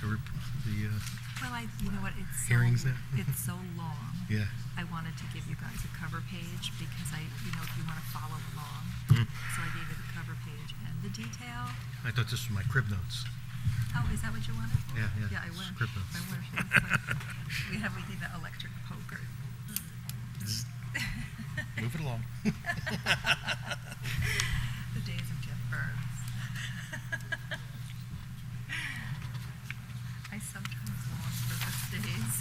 Well, you know what, it's hearings so, now? it's so long. Yeah. I wanted to give you guys a cover page because if you want to follow along. So I gave you the cover page and the detail. I thought this was my crib notes. Oh, is that what you wanted? Yeah. Yeah, I wish. Crib notes. I wish. We need that electric poker. Move it along. The days of Jeff Burns. I sometimes long for those days,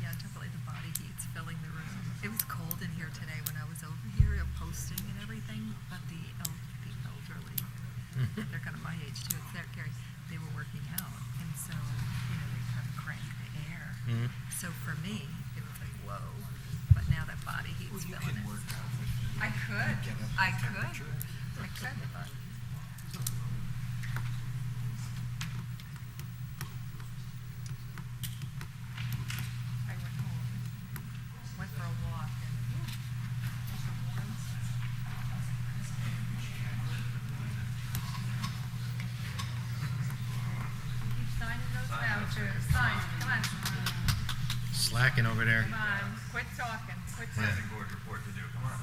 Yeah, definitely the body heat's filling the room. It was cold in here today when I was over here posting and everything, but the elderly, they're kind of my age too, Gary, they were working out, and so, they kind of crank the air. So for me, it was like, whoa, but now that body heat's filling it. I could, but. I went home, went for a walk, and keep signing those vouchers. Sign, come on, Slacking over there. come on, quit talking, quit talking. Board report to do. Come on.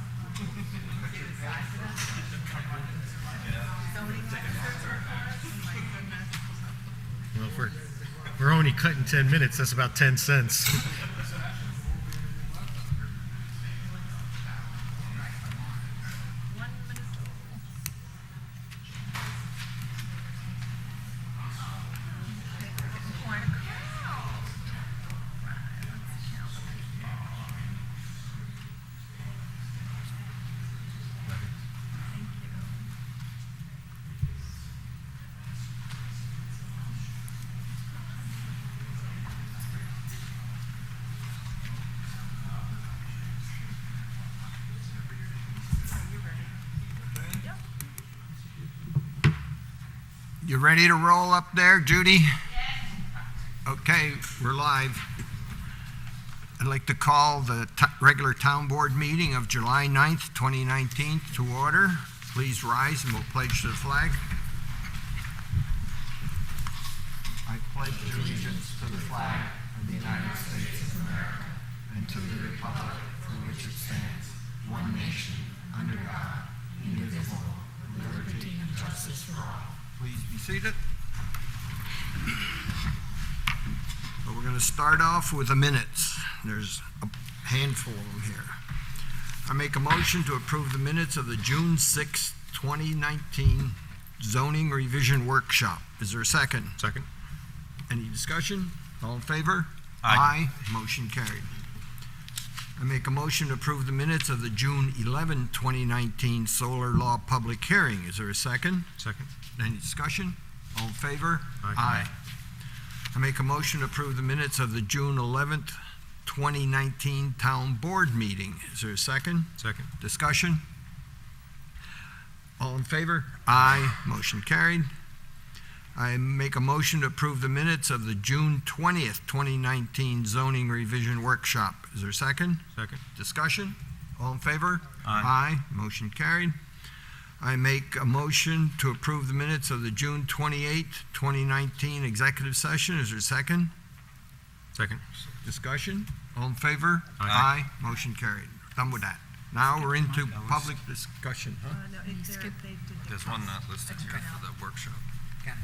Zoning officers report, oh my goodness. Well, if we're only cutting 10 minutes, that's about 10 cents. 1 minute. Quite a crowd. Right, let's count the people. Thank you. Are you ready? Yep. You ready to roll up there, Judy? Okay, we're live. I'd like to call the regular town board meeting of July 9th, 2019 to order. Please rise and we'll pledge to the flag. I pledge allegiance to the flag of the United States of America and to the republic for which it stands, one nation, under God, indivisible, with liberty and justice for all. Please be seated. Well, we're going to start off with the minutes. There's a handful of them here. I make a motion to approve the minutes of the June 6, 2019 zoning revision workshop. Is there a second? Second. Any discussion? All in favor? Aye. Motion carried. I make a motion to approve the minutes of the June 11, 2019 solar law public hearing. Is there a second? Second. Any discussion? All in favor? Aye. I make a motion to approve the minutes of the June 11th, 2019 town board meeting. Is there a second? Second. Discussion? All in favor? Aye. Motion carried. I make a motion to approve the minutes of the June 20th, 2019 zoning revision workshop. Is there a second? Second. Discussion? All in favor? Aye. Motion carried. I make a motion to approve the minutes of the June 28th, 2019 executive session. Is there a second? Second. Discussion? All in favor? Aye. Motion carried. Done with that. Now we're into public discussion, huh? No, they did. There's one not listed here for the workshop.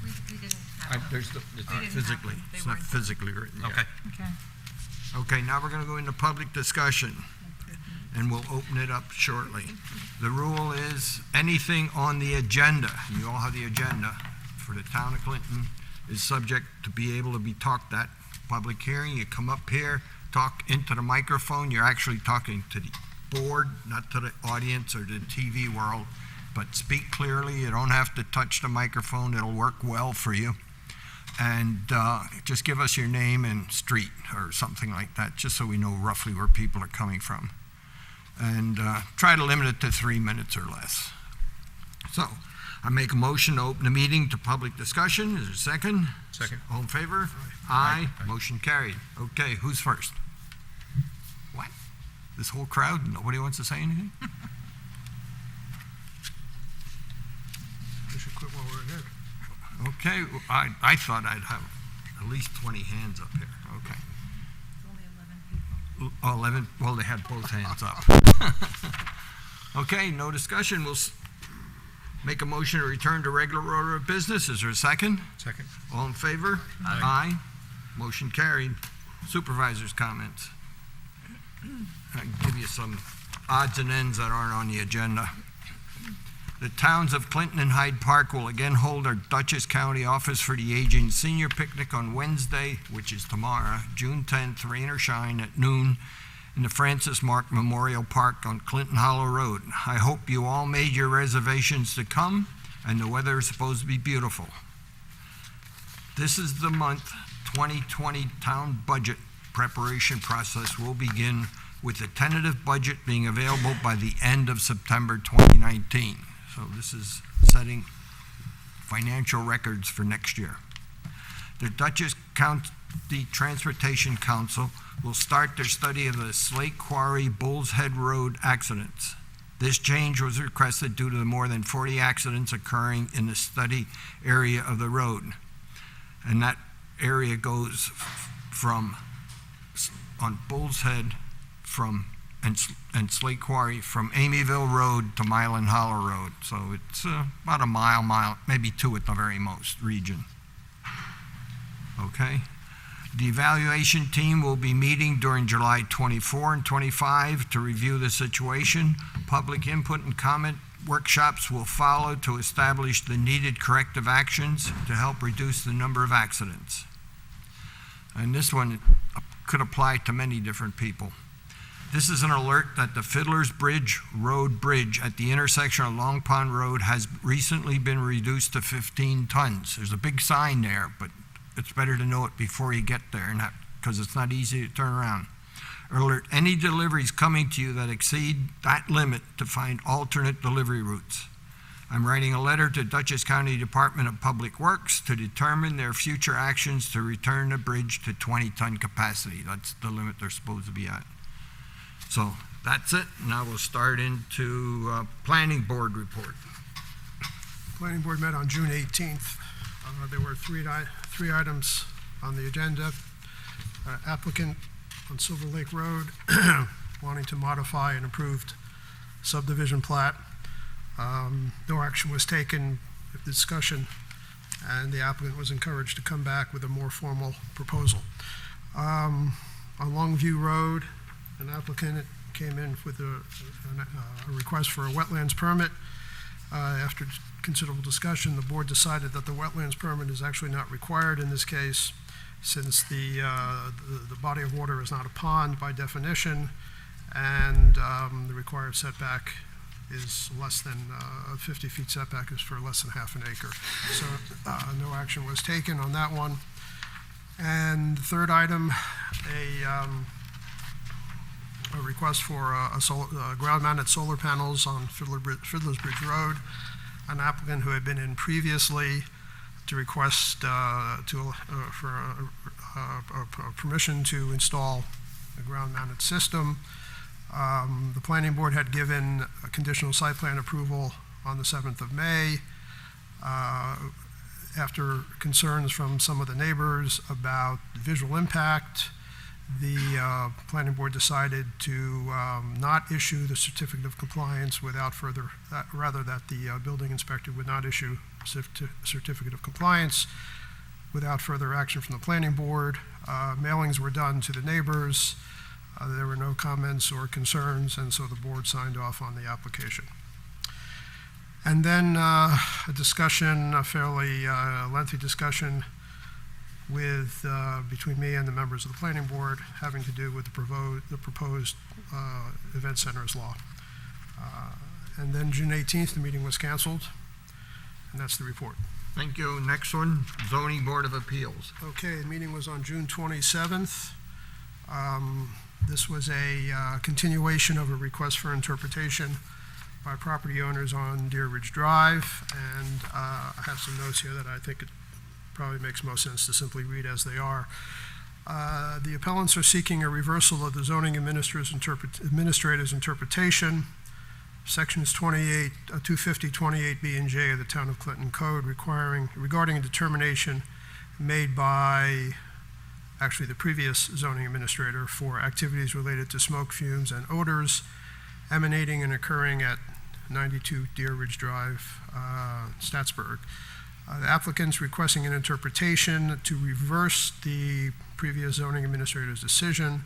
We didn't have. It's not didn't have physically, them. They it's not weren't. physically written yet. Okay. Okay. Okay, now we're going to go into public discussion, and we'll open it up shortly. The rule is anything on the agenda, and you all have the agenda for the town of Clinton, is subject to be able to be talked at public hearing. You come up here, talk into the microphone. You're actually talking to the board, not to the audience or the TV world, but speak clearly. You don't have to touch the microphone. It'll work well for you. And just give us your name and street or something like that, just so we know roughly where people are coming from. And try to limit it to 3 minutes or less. So I make a motion to open the meeting to public discussion. Is there a second? Second. All in favor? Aye. Motion carried. Okay, who's first? What? This whole crowd, nobody wants to say anything? We should quit while we're ahead. Okay, I thought I'd have at least 20 hands up here. Okay. Only 11 people. 11, well, they had both hands up. Okay, no discussion. We'll make a motion to return to regular order of business. Is there a second? Second. All in favor? Aye. Motion carried. Supervisor's comments. I can give you some odds and ends that aren't on the agenda. The towns of Clinton and Hyde Park will again hold our Dutchess County Office for the Aging Senior Picnic on Wednesday, which is tomorrow, June 10th, rain or shine, at noon in the Francis Mark Memorial Park on Clinton Hollow Road. I hope you all made your reservations to come, and the weather is supposed to be beautiful. This is the month 2020 town budget preparation process will begin, with the tentative budget being available by the end of September 2019. So this is setting financial records for next year. The Dutchess County Transportation Council will start their study of the Slate Quarry Bull's Head Road accidents. This change was requested due to the more than 40 accidents occurring in the study area of the road. And that area goes from, on Bull's Head, and Slate Quarry, from Amyville Road to Milan Hollow Road. So it's about a mile, maybe two at the very most, region. Okay? The evaluation team will be meeting during July 24 and 25 to review the situation. Public input and comment workshops will follow to establish the needed corrective actions to help reduce the number of accidents. And this one could apply to many different people. This is an alert that the Fiddler's Bridge Road bridge at the intersection of Long Pond Road has recently been reduced to 15 tons. There's a big sign there, but it's better to know it before you get there, because it's not easy to turn around. Alert any deliveries coming to you that exceed that limit to find alternate delivery routes. I'm writing a letter to Dutchess County Department of Public Works to determine their future actions to return the bridge to 20-ton capacity. That's the limit they're supposed to be at. So that's it. Now we'll start into Planning Board report. Planning Board met on June 18th. There were three items on the agenda. Applicant on Silver Lake Road wanting to modify an approved subdivision plat. No action was taken, discussion, and the applicant was encouraged to come back with a more formal proposal. On Longview Road, an applicant came in with a request for a wetlands permit. After considerable discussion, the board decided that the wetlands permit is actually not required in this case, since the body of water is not a pond by definition, and the required setback is less than 50 feet setback is for less than half an acre. So no action was taken on that one. And the third item, a request for ground-mounted solar panels on Fiddler's Bridge Road. An applicant who had been in previously to request for permission to install a ground-mounted system. The planning board had given a conditional site plan approval on the 7th of May. After concerns from some of the neighbors about visual impact, the planning board decided to not issue the certificate of compliance without further, rather that the building inspector would not issue certificate of compliance without further action from the planning board. Mailings were done to the neighbors. There were no comments or concerns, and so the board signed off on the application. And then a discussion, a fairly lengthy discussion with between me and the members of the planning board, having to do with the proposed event centers law. And then June 18th, the meeting was canceled, and that's the report. Thank you. Next one, Zoning Board of Appeals. Okay, the meeting was on June 27th. This was a continuation of a request for interpretation by property owners on Deer Ridge Drive, and I have some notes here that I think it probably makes most sense to simply read as they are. The appellants are seeking a reversal of the zoning administrator's interpretation, sections 250, 28B and J of the Town of Clinton Code regarding a determination made by actually the previous zoning administrator for activities related to smoke, fumes, and odors emanating and occurring at 92 Deer Ridge Drive, Statsburg. The applicant's requesting an interpretation to reverse the previous zoning administrator's decision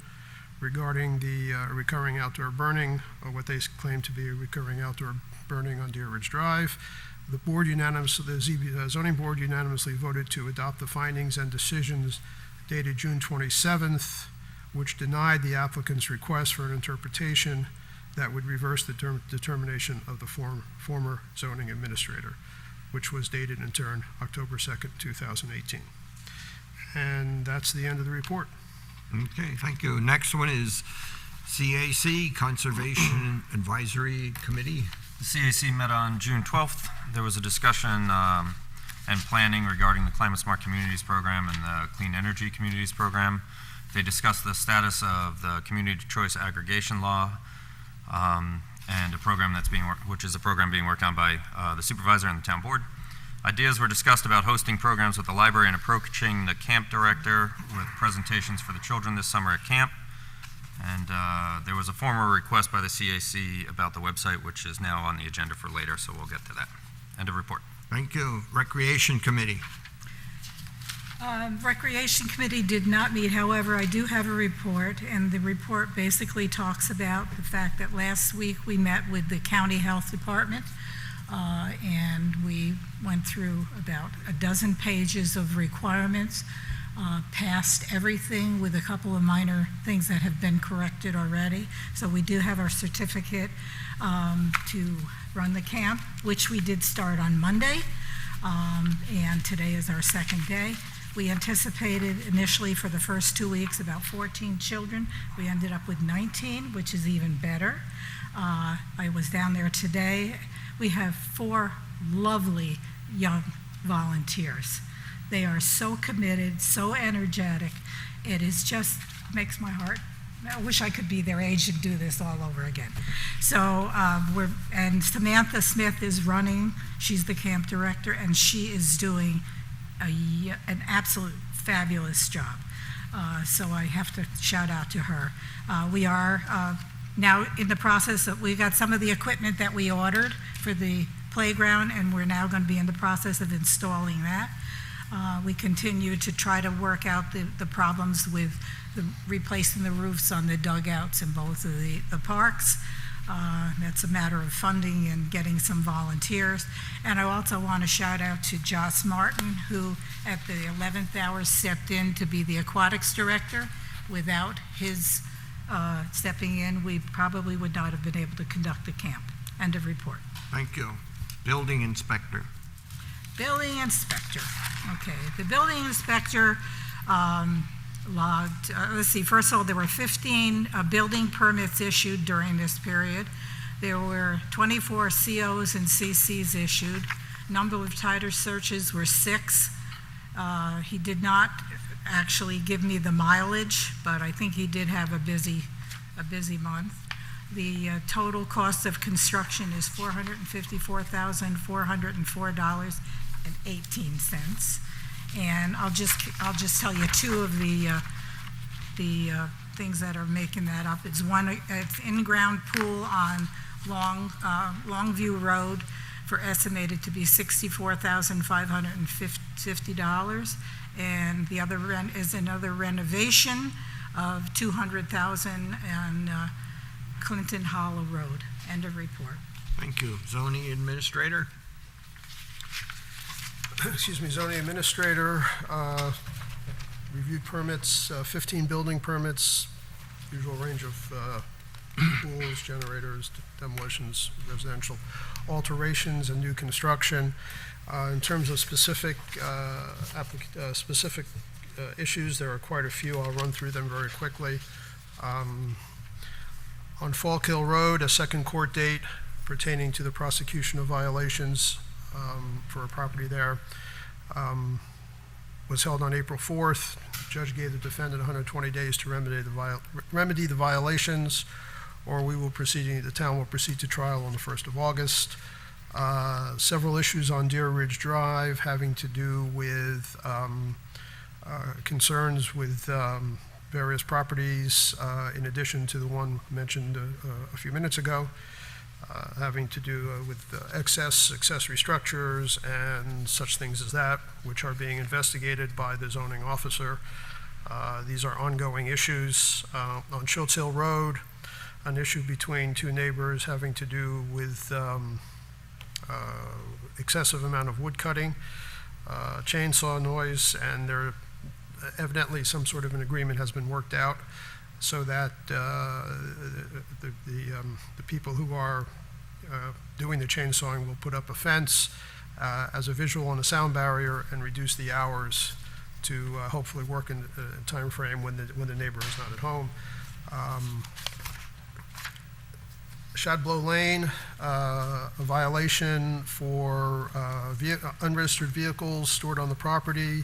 regarding the recurring outdoor burning, or what they claim to be a recurring outdoor burning on Deer Ridge Drive. The zoning board unanimously voted to adopt the findings and decisions dated June 27th, which denied the applicant's request for an interpretation that would reverse the determination of the former zoning administrator, which was dated in turn October 2nd, 2018. And that's the end of the report. Okay, thank you. Next one is CAC, Conservation Advisory Committee. The CAC met on June 12th. There was a discussion and planning regarding the Climate Smart Communities Program and the Clean Energy Communities Program. They discussed the status of the Community Choice Aggregation Law and a program which is a program being worked on by the supervisor and the town board. Ideas were discussed about hosting programs with the library and approaching the camp director with presentations for the children this summer at camp. And there was a formal request by the CAC about the website, which is now on the agenda for later, so we'll get to that. End of report. Thank you. Recreation Committee. Recreation Committee did not meet, however, I do have a report, and the report basically talks about the fact that last week we met with the County Health Department, and we went through about a dozen pages of requirements, passed everything with a couple of minor things that have been corrected already. So we do have our certificate to run the camp, which we did start on Monday, and today is our second day. We anticipated initially for the first 2 weeks about 14 children. We ended up with 19, which is even better. I was down there today. We have 4 lovely young volunteers. They are so committed, so energetic. It is just makes my heart. I wish I could be their age and do this all over again. So and Samantha Smith is running. She's the camp director, and she is doing an absolute fabulous job. So I have to shout out to her. We are now in the process of, we got some of the equipment that we ordered for the playground, and we're now going to be in the process of installing that. We continue to try to work out the problems with replacing the roofs on the dugouts in both of the parks. That's a matter of funding and getting some volunteers. And I also want to shout out to Joss Martin, who at the 11th hour stepped in to be the aquatics director. Without his stepping in, we probably would not have been able to conduct the camp. End of report. Thank you. Building Inspector. Building inspector. Okay, the building inspector logged, let's see, first of all, there were 15 building permits issued during this period. There were 24 COs and CCs issued. Number of title searches were 6. He did not actually give me the mileage, but I think he did have a busy month. The total cost of construction is $454,404.18. And I'll just tell you 2 of the things that are making that up. It's one, it's in-ground pool on Longview Road for estimated to be $64,550, and the other is another renovation of $200,000 on Clinton Hollow Road. End of report. Thank you. Zoning Administrator. Excuse me, zoning administrator, reviewed permits, 15 building permits, usual range of pools, generators, demolitions, residential alterations, and new construction. In terms of specific issues, there are quite a few. I'll run through them very quickly. On Falk Hill Road, a second court date pertaining to the prosecution of violations for a property there was held on April 4th. The judge gave the defendant 120 days to remedy the violations, or the town will proceed to trial on the 1st of August. Several issues on Deer Ridge Drive having to do with concerns with various properties, in addition to the one mentioned a few minutes ago, having to do with accessory structures and such things as that, which are being investigated by the zoning officer. These are ongoing issues. On Schultz Hill Road, an issue between two neighbors having to do with excessive amount of wood cutting, chainsaw noise, and there evidently some sort of an agreement has been worked out so that the people who are doing the chainsawing will put up a fence as a visual and a sound barrier and reduce the hours to hopefully work in a time frame when the neighbor is not at home. Shadblow Lane, a violation for unregistered vehicles stored on the property.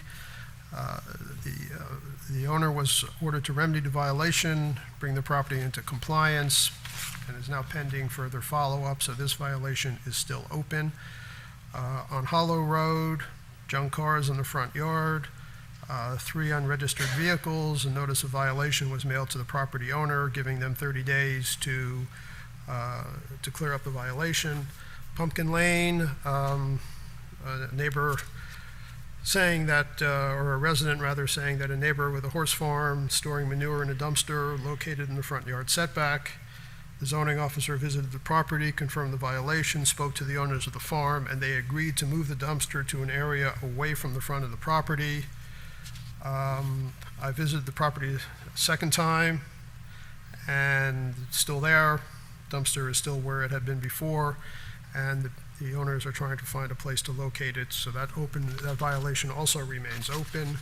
The owner was ordered to remedy the violation, bring the property into compliance, and is now pending further follow-up, so this violation is still open. On Hollow Road, junk cars in the front yard, 3 unregistered vehicles. A notice of violation was mailed to the property owner, giving them 30 days to clear up the violation. Pumpkin Lane, a neighbor saying that, or a resident rather, saying that a neighbor with a horse farm storing manure in a dumpster located in the front yard setback. The zoning officer visited the property, confirmed the violation, spoke to the owners of the farm, and they agreed to move the dumpster to an area away from the front of the property. I visited the property a second time, and it's still there. Dumpster is still where it had been before, and the owners are trying to find a place to locate it, so that violation also remains open.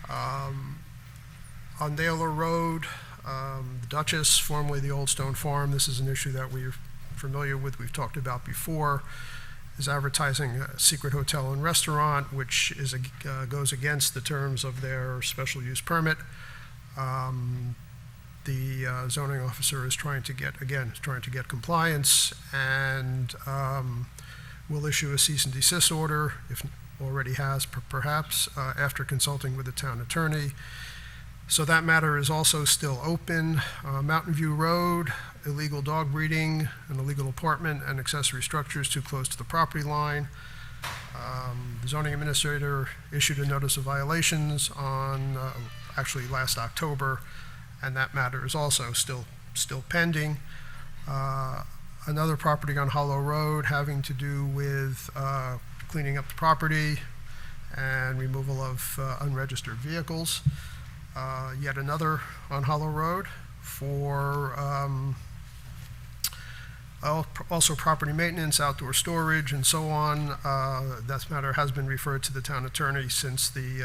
On Naylor Road, the Duchess, formerly the Old Stone Farm, this is an issue that we're familiar with, we've talked about before, is advertising a secret hotel and restaurant, which goes against the terms of their special use permit. The zoning officer is trying to get compliance, and will issue a cease and desist order, if already has, perhaps, after consulting with the town attorney. So that matter is also still open. Mountain View Road, illegal dog breeding, an illegal apartment and accessory structures too close to the property line. The zoning administrator issued a notice of violations on, actually last October, and that matter is also still pending. Another property on Hollow Road having to do with cleaning up the property and removal of unregistered vehicles. Yet another on Hollow Road for also property maintenance, outdoor storage, and so on. That matter has been referred to the town attorney since the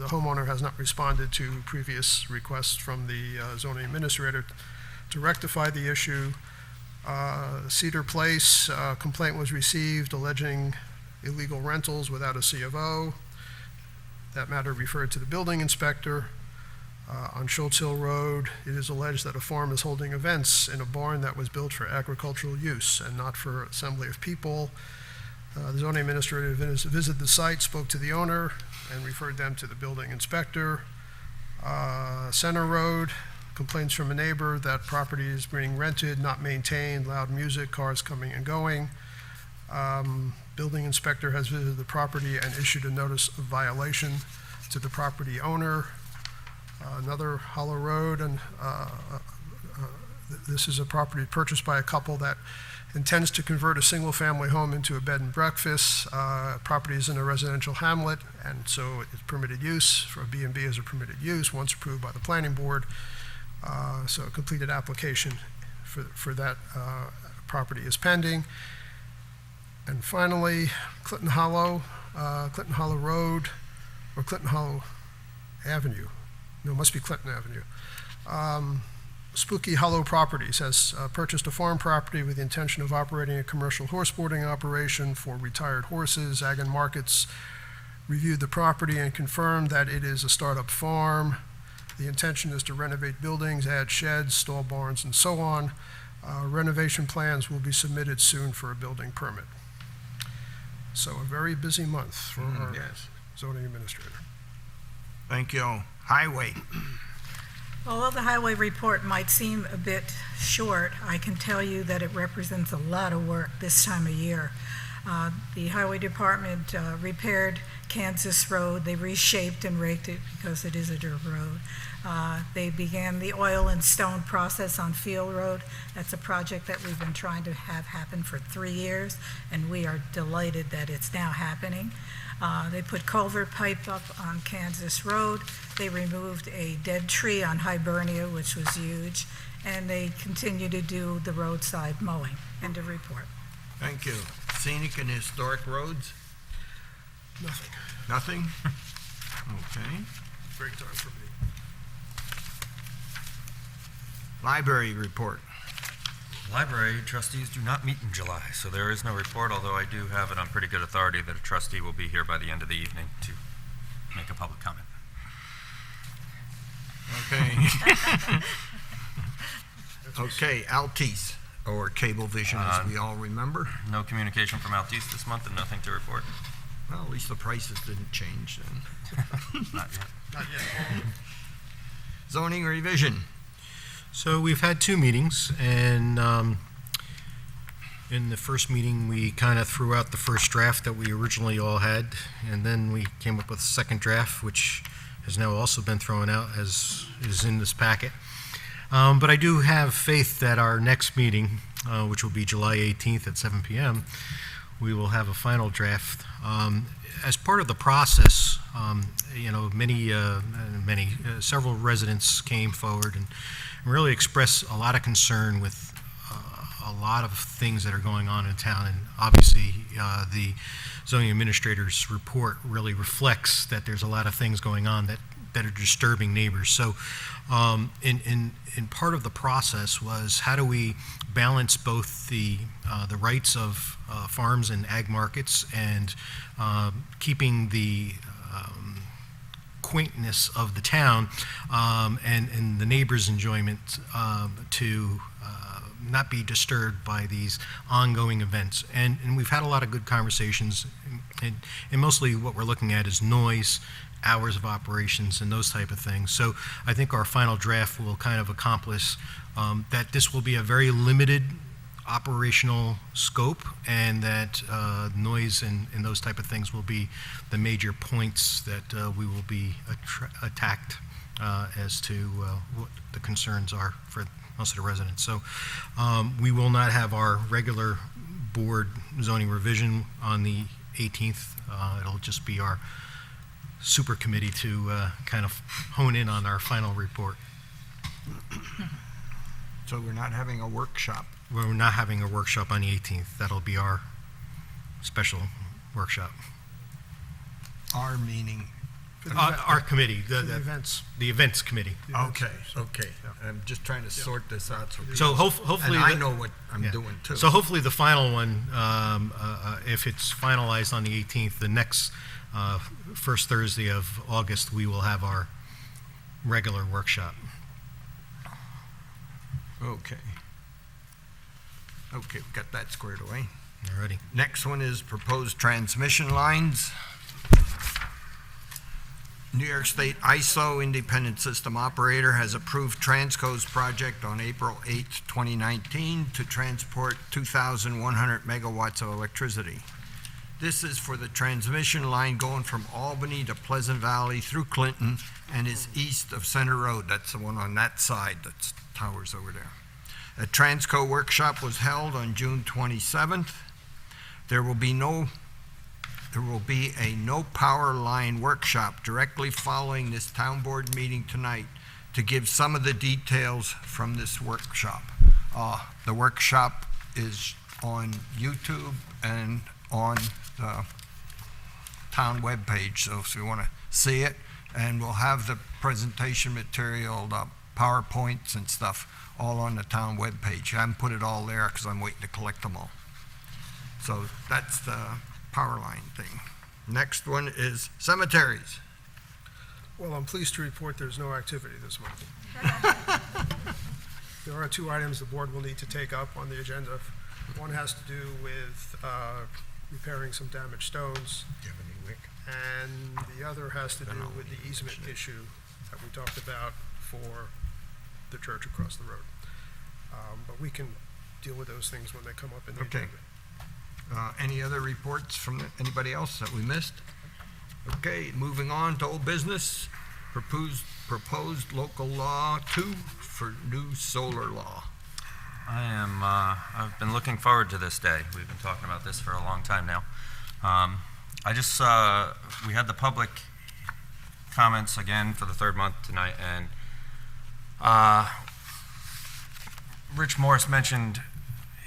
homeowner has not responded to previous requests from the zoning administrator to rectify the issue. Cedar Place, complaint was received alleging illegal rentals without a C of O. That matter referred to the building inspector. On Schultz Hill Road, it is alleged that a farm is holding events in a barn that was built for agricultural use and not for assembly of people. The zoning administrator visited the site, spoke to the owner, and referred them to the building inspector. Center Road, complaints from a neighbor that property is being rented, not maintained, loud music, cars coming and going. Building inspector has visited the property and issued a notice of violation to the property owner. Another Hollow Road, and this is a property purchased by a couple that intends to convert a single-family home into a bed and breakfast. Property is in a residential hamlet, and so it's permitted use for a B&B as a permitted use once approved by the planning board. So a completed application for that property is pending. And finally, Clinton Hollow Road, or Clinton Hollow Avenue. No, it must be Clinton Avenue. Spooky Hollow Properties has purchased a farm property with the intention of operating a commercial horse boarding operation for retired horses. Ag and Markets reviewed the property and confirmed that it is a startup farm. The intention is to renovate buildings, add sheds, stall barns, and so on. Renovation plans will be submitted soon for a building permit. So a very busy month for our yes. zoning administrator. Thank you. Highway. Although the highway report might seem a bit short, I can tell you that it represents a lot of work this time of year. The highway department repaired Kansas Road. They reshaped and raked it because it is a dirt road. They began the oil and stone process on Field Road. That's a project that we've been trying to have happen for 3 years, and we are delighted that it's now happening. They put culvert pipe up on Kansas Road. They removed a dead tree on Hibernia, which was huge, and they continue to do the roadside mowing. End of report. Thank you. Scenic and historic roads? Nothing. Nothing? Okay. Break time for me. Library report. Library trustees do not meet in July, so there is no report, although I do have it on pretty good authority that a trustee will be here by the end of the evening to make a public comment. Okay. Okay, Altice, or Cablevision, as we all remember. No communication from Altice this month and nothing to report. Well, at least the prices didn't change then. Not yet. Not yet. Zoning revision. So we've had 2 meetings, and in the first meeting, we kind of threw out the first draft that we originally all had, and then we came up with a second draft, which has now also been thrown out, as is in this packet. But I do have faith that our next meeting, which will be July 18th at 7 p.m., we will have a final draft. As part of the process, several residents came forward and really expressed a lot of concern with a lot of things that are going on in town. And obviously, the zoning administrator's report really reflects that there's a lot of things going on that are disturbing neighbors. So in part of the process was, how do we balance both the rights of farms and ag markets and keeping the quaintness of the town and the neighbors' enjoyment to not be disturbed by these ongoing events. And we've had a lot of good conversations, and mostly what we're looking at is noise, hours of operations, and those type of things. So I think our final draft will kind of accomplish that this will be a very limited operational scope, and that noise and those type of things will be the major points that we will be attacked as to what the concerns are for most of the residents. So we will not have our regular board zoning revision on the 18th. It'll just be our super committee to kind of hone in on our final report. So we're not having a workshop. We're not having a workshop on the 18th. That'll be our special workshop. Our meaning. Our committee, For the events. the events committee. Okay, okay. I'm just trying to sort this out. So hopefully, And I the- know what I'm yeah. doing too. So hopefully the final one, if it's finalized on the 18th, the next first Thursday of August, we will have our regular workshop. Okay. Okay, we got that squared away. Alrighty. Next one is proposed transmission lines. New York State ISO Independent System Operator has approved Transco's project on April 8, 2019 to transport 2,100 megawatts of electricity. This is for the transmission line going from Albany to Pleasant Valley through Clinton and is east of Center Road. That's the one on that side, that's towers over there. A Transco workshop was held on June 27th. There will be a no power line workshop directly following this town board meeting tonight to give some of the details from this workshop. The workshop is on YouTube and on the town webpage, so if you want to see it, and we'll have the presentation material up PowerPoints and stuff all on the town webpage. I haven't put it all there because I'm waiting to collect them all. So that's the power line thing. Next one is cemeteries. Well, I'm pleased to report there's no activity this month. There are 2 items the board will need to take up on the agenda. One has to do with repairing some damaged stones, Do you have any, Rick? and the other has to do with the easement issue that we talked about for the church across the road. But we can deal with those things when they come up in the Okay. agenda. Any other reports from anybody else that we missed? Okay, moving on to old business. Proposed local law 2 for new solar law. I've been looking forward to this day. We've been talking about this for a long time now. We had the public comments again for the 3rd month tonight, and Rich Morris mentioned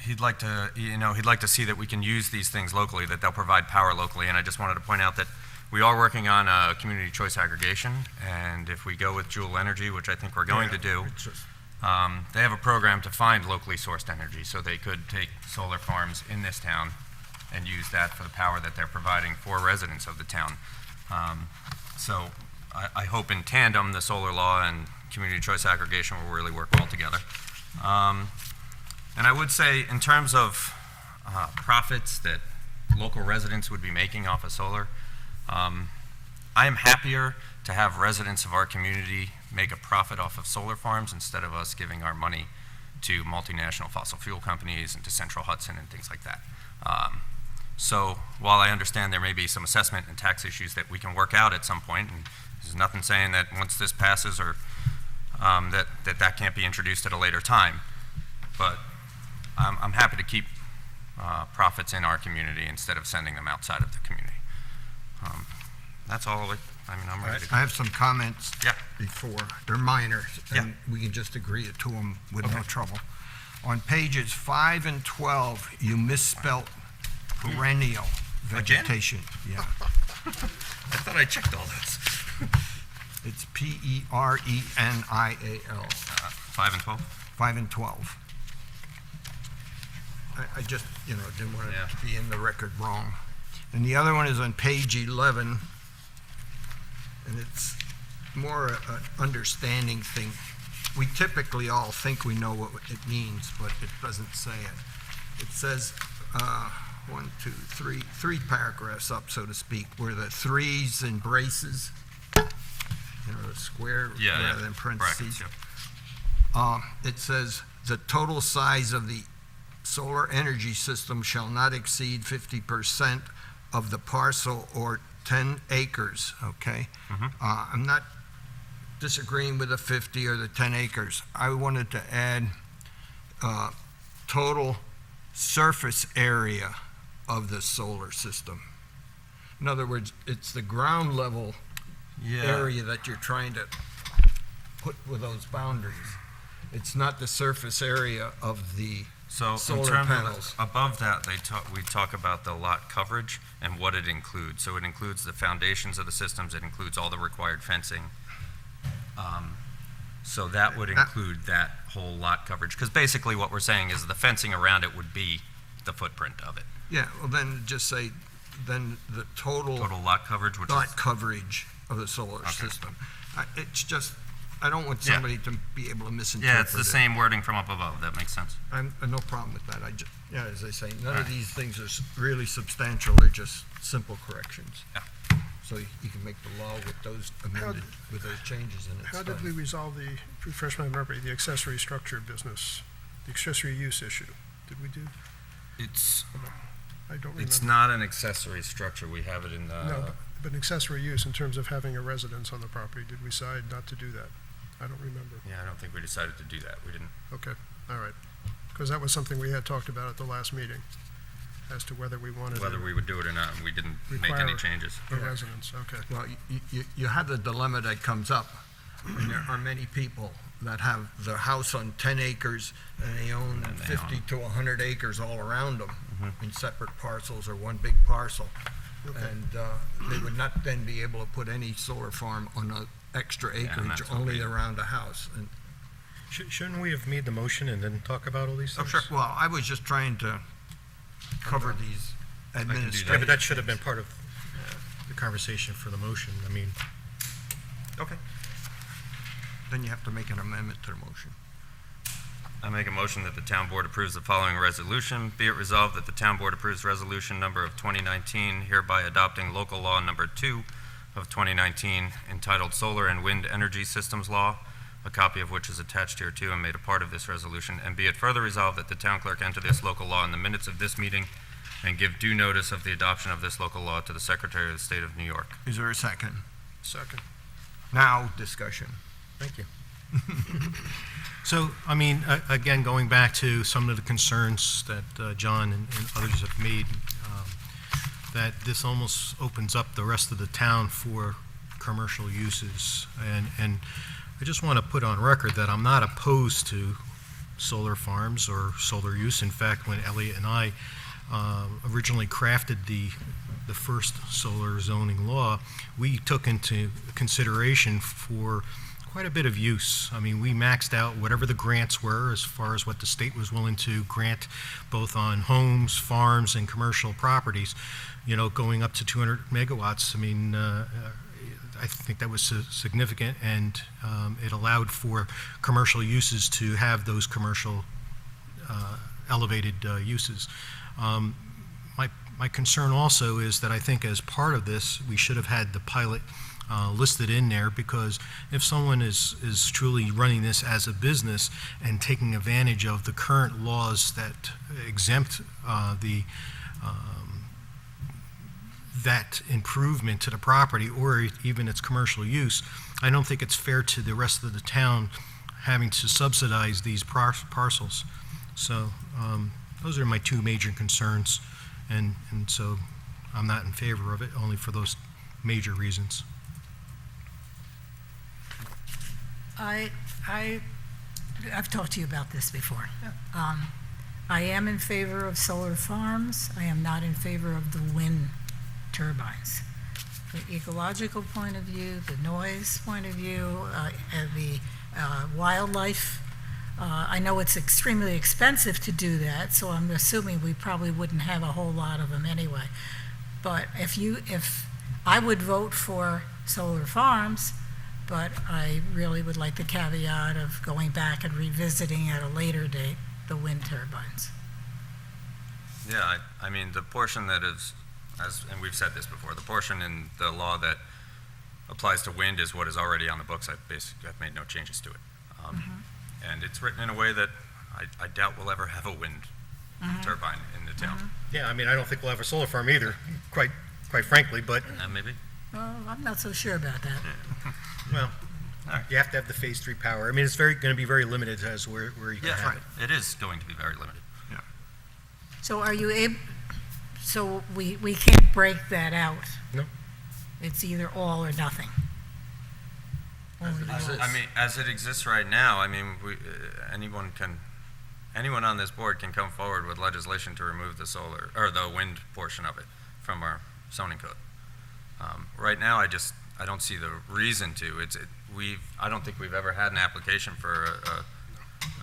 he'd like to see that we can use these things locally, that they'll provide power locally, and I just wanted to point out that we are working on a community choice aggregation, and if we go with Joule Energy, which I think we're going to do, It's just- they have a program to find locally sourced energy, so they could take solar farms in this town and use that for the power that they're providing for residents of the town. So I hope in tandem, the solar law and community choice aggregation will really work well together. And I would say, in terms of profits that local residents would be making off of solar, I am happier to have residents of our community make a profit off of solar farms instead of us giving our money to multinational fossil fuel companies and to Central Hudson and things like that. So while I understand there may be some assessment and tax issues that we can work out at some point, and there's nothing saying that once this passes or that can't be introduced at a later time, but I'm happy to keep profits in our community instead of sending them outside of the community. That's all. I'm ready to go. I have some comments Yeah. before. They're minor, and we can just agree to them with no trouble. On pages 5 and 12, you misspelt perennial Again? vegetation. Yeah, I thought I checked all those. it's P-E-R-E-N-I-A-L, 5 and 12? 5 and 12. I just, didn't want Yeah. it to be in the record wrong. And the other one is on page 11, and it's more an understanding thing. We typically all think we know what it means, but it doesn't say it. It says, 3 paragraphs up, so to speak, where the 3's in braces, the square rather than parentheses. Brackets, yep. It says, the total size of the solar energy system shall not exceed 50% of the parcel or 10 acres, okay? I'm not disagreeing with the 50 or the 10 acres. I wanted to add total surface area of the solar system. In other words, it's the ground level area that you're trying to put with those boundaries. It's not the surface area of the So in solar terms panels. of above that, we talk about the lot coverage and what it includes. So it includes the foundations of the systems, it includes all the required fencing. So that would include that whole lot coverage, because basically what we're saying is the fencing around it would be the footprint of it. Yeah, well then just say, then the total Total lot coverage, which lot is, coverage of the solar Okay. system. It's just, I don't want Yeah. somebody to be able to misinterpret it. yeah, it's the same wording from up above, that makes sense. I'm, no problem with that. As I say, none of Alright. these things are really substantial, they're just simple corrections. Yeah. So you can make the law with those amended, with those changes in it. How did we resolve refresh my memory, the accessory structure business, the accessory use issue? Did we do? It's I don't remember. It's not an accessory structure, we have it in the. No, but an accessory use in terms of having a residence on the property, did we decide not to do that? I don't remember. Yeah, I don't think we decided to do that, we didn't. Okay, all right. Because that was something we had talked about at the last meeting, as to whether we wanted Whether we would do it or not, and we didn't make any Require- changes. a residence, okay. Well, you have the dilemma that comes up, and there are many people that have their house on 10 acres, and they own And they 50 own- to 100 acres all around them Mhm. in separate parcels or one big parcel. Okay. And they would not then be able to put any solar farm on an extra and acreage, that's what only we- around a house. And Shouldn't we have made the motion and then talk about all these Oh, things? sure. Well, I was just trying to cover these Yeah, administrative. but that should have been part of the conversation for the motion. I mean, Okay. Then you have to make an amendment to the motion. I make a motion that the town board approves the following resolution. Be it resolved that the town board approves resolution number of 2019, hereby adopting local law number 2 of 2019, entitled Solar and Wind Energy Systems Law, a copy of which is attached here too and made a part of this resolution. And be it further resolved that the town clerk enter this local law in the minutes of this meeting and give due notice of the adoption of this local law to the Secretary of the State of New York. Is there a second? Second. Now, discussion. thank you. So, I mean, again, going back to some of the concerns that John and others have made, that this almost opens up the rest of the town for commercial uses. And I just want to put on record that I'm not opposed to solar farms or solar use. In fact, when Elliot and I originally crafted the first solar zoning law, we took into consideration for quite a bit of use. I mean, we maxed out whatever the grants were as far as what the state was willing to grant, both on homes, farms, and commercial properties, going up to 200 megawatts. I mean, I think that was significant, and it allowed for commercial uses to have those commercial elevated uses. My concern also is that I think as part of this, we should have had the pilot listed in there, because if someone is truly running this as a business and taking advantage of the current laws that exempt that improvement to the property or even its commercial use, I don't think it's fair to the rest of the town having to subsidize these parcels. So those are my two major concerns, and so I'm not in favor of it, only for those major reasons. I've talked to you about this before. I am in favor of solar farms. I am not in favor of the wind turbines. From the ecological point of view, the noise point of view, and the wildlife, I know it's extremely expensive to do that, so I'm assuming we probably wouldn't have a whole lot of them anyway. But if I would vote for solar farms, but I really would like the caveat of going back and revisiting at a later date the wind turbines. Yeah, I mean, the portion that is, and we've said this before, the portion in the law that applies to wind is what is already on the books. I've made no changes to it. And it's written in a way that I doubt we'll ever have a wind turbine in the town. Yeah, I mean, I don't think we'll have a solar farm either, quite frankly, but, Maybe? Well, I'm not so sure about that. well, All right. you have to have the phase 3 power. I mean, it's going to be very limited as where you can Yeah, have it. it is going to be very limited. So are you able, so we can't break that out? No. It's either all or nothing? Only all. I mean, as it exists right now, I mean, anyone on this board can come forward with legislation to remove the solar, or the wind portion of it from our zoning code. Right now, I don't see the reason to. I don't think we've ever had an application for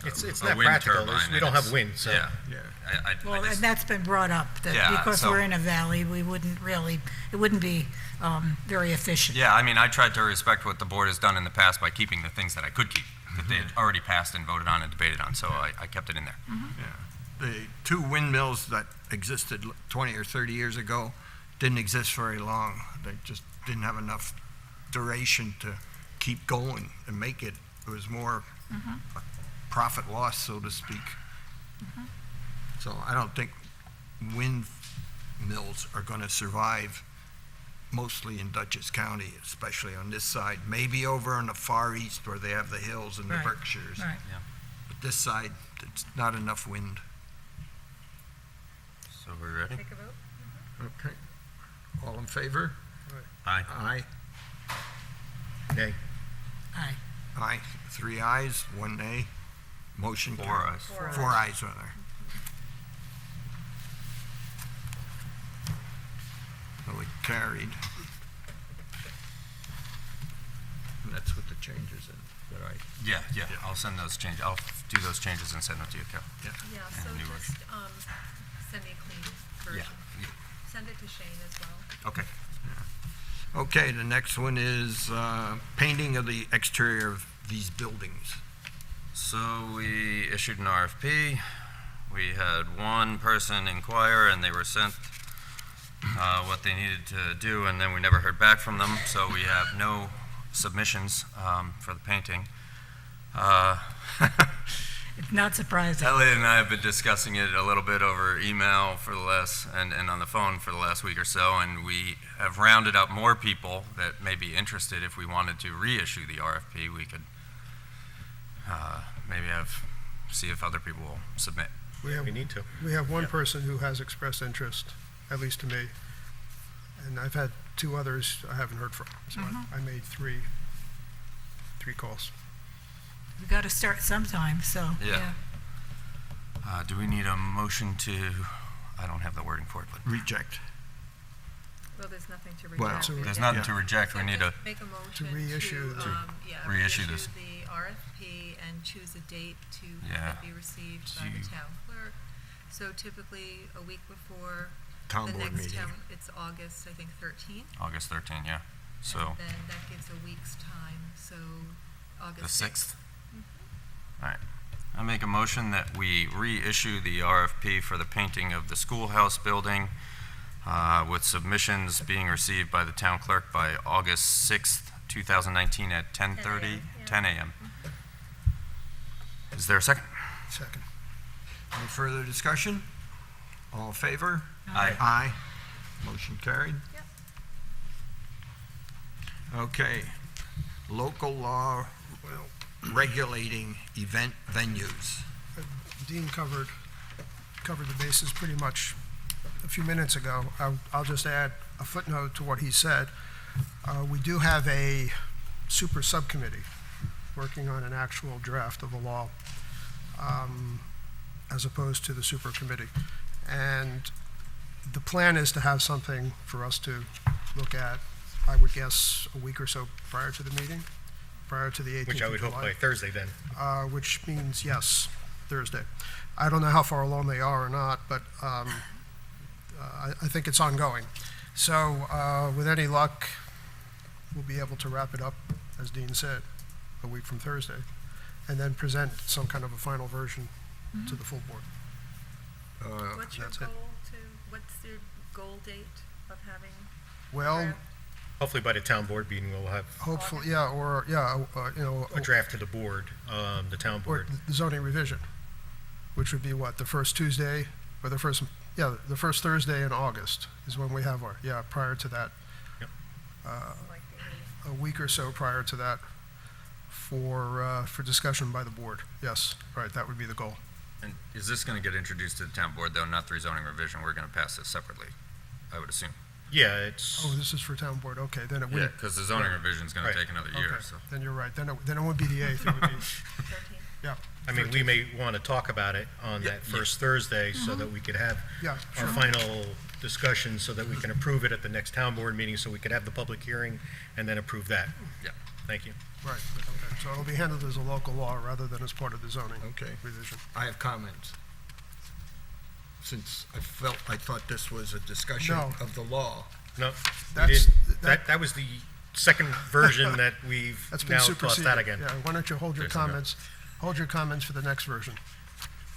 It's a not wind practical. turbine, We don't and have it's- wind, so. Yeah. Yeah. I Well, just- and that's been brought up, that Yeah, because so- we're in a valley, we wouldn't really, it wouldn't be very efficient. Yeah, I mean, I tried to respect what the board has done in the past by keeping the things that I could keep, that they had already passed and voted on and debated on, so I kept it in there. The two windmills that existed 20 or 30 years ago didn't exist very long. They just didn't have enough duration to keep going and make it. It was more a profit loss, so to speak. So I don't think windmills are going to survive mostly in Dutchess County, especially on this side. Maybe over on the far east where they have the hills and the Right, Berkshires. Right. But this side, it's not enough wind. So we're ready? Take a vote? Okay. All in favor? Aye. Aye. Nay. Aye. Aye. 3 ayes, 1 nay. Motion Four carried. ayes. Four ayes, rather. So it carried. And that that's what the changes in, that I, Yeah, I'll send those changes. I'll do those changes and send them to you, Cal. Yeah, so And new just, send me a clean version. Yeah. Send it to Shane as well. Okay. okay, the next one is painting of the exterior of these buildings. So we issued an RFP. We had one person inquire, and they were sent what they needed to do, and then we never heard back from them. So we have no submissions for the painting. It's not surprising. Elliot and I have been discussing it a little bit over email for the last, and on the phone for the last week or so, and we have rounded up more people that may be interested. If we wanted to reissue the RFP, we could maybe see if other people will submit. We need to. We have one person who has expressed interest, at least to me, and I've had two others I haven't heard from. So I made three calls. We've got to start sometime, so, Yeah. Do we need a motion to, I don't have the wording for it, but Reject. Well, there's nothing to Well, reject. So there's Yeah. nothing to reject. We So need just a, make a motion reissue the- reissue this. the RFP and choose a date to Yeah. have it be received by the Gee. town clerk. So typically, a week before Town the board next meeting. town, it's August, I think, 13th. August 13, yeah. So, And then that gives a week's time, so the August 6th? All right. I make a motion that we reissue the RFP for the painting of the schoolhouse building with submissions being received by the town clerk by August 6th, 2019 at 10:30, 10 a.m. Is there a second? Second. Any further discussion? All in favor? Aye. Aye. Motion carried. Yep. Okay. Local law regulating event venues. Dean covered the bases pretty much a few minutes ago. I'll just add a footnote to what he said. We do have a super subcommittee working on an actual draft of a law, as opposed to the super committee. And the plan is to have something for us to look at, I would guess, a week or so prior to the meeting, prior to the 18th Which I would of hope July. by Thursday then. Which means, yes, Thursday. I don't know how far along they are or not, but I think it's ongoing. So with any luck, we'll be able to wrap it up, as Dean said, a week from Thursday, and then present some kind of a final version to the full board. What's your that's it. what's your goal date of having? Well, draft? Hopefully by the town board meeting, we'll have hopefully, yeah, or, yeah, a draft to the board, the town or board. the zoning revision, which would be what, the first Tuesday, or the first Thursday in August is when we have our, prior to that. Yep. Like the 8th? A week or so prior to that for discussion by the board. Yes, right, that would be the goal. And is this going to get introduced to the town board, though, not the rezoning revision? We're going to pass this separately, I would assume. Yeah, it's, Oh, this is for town board, okay, then it Yeah, would. because the zoning revision is going Right. to take another year, Okay, so. then you're right, then it wouldn't be the 8th, it would be, 13th? yeah. I mean, we may want to talk about it on Yeah, that first Thursday so that we could have Yeah, our sure. final discussion so that we can approve it at the next town board meeting, so we could have the public hearing and then approve that. Yeah. Thank you. Right, okay, so it'll be handled as a local law rather than as part of the zoning Okay. revision. I have comments. Since I thought this was a discussion No. of the law. No, we That's- didn't, that was the second version that we've That's been now superseded. tossed out again. Yeah, why don't you hold your Jason, go. comments for the next version,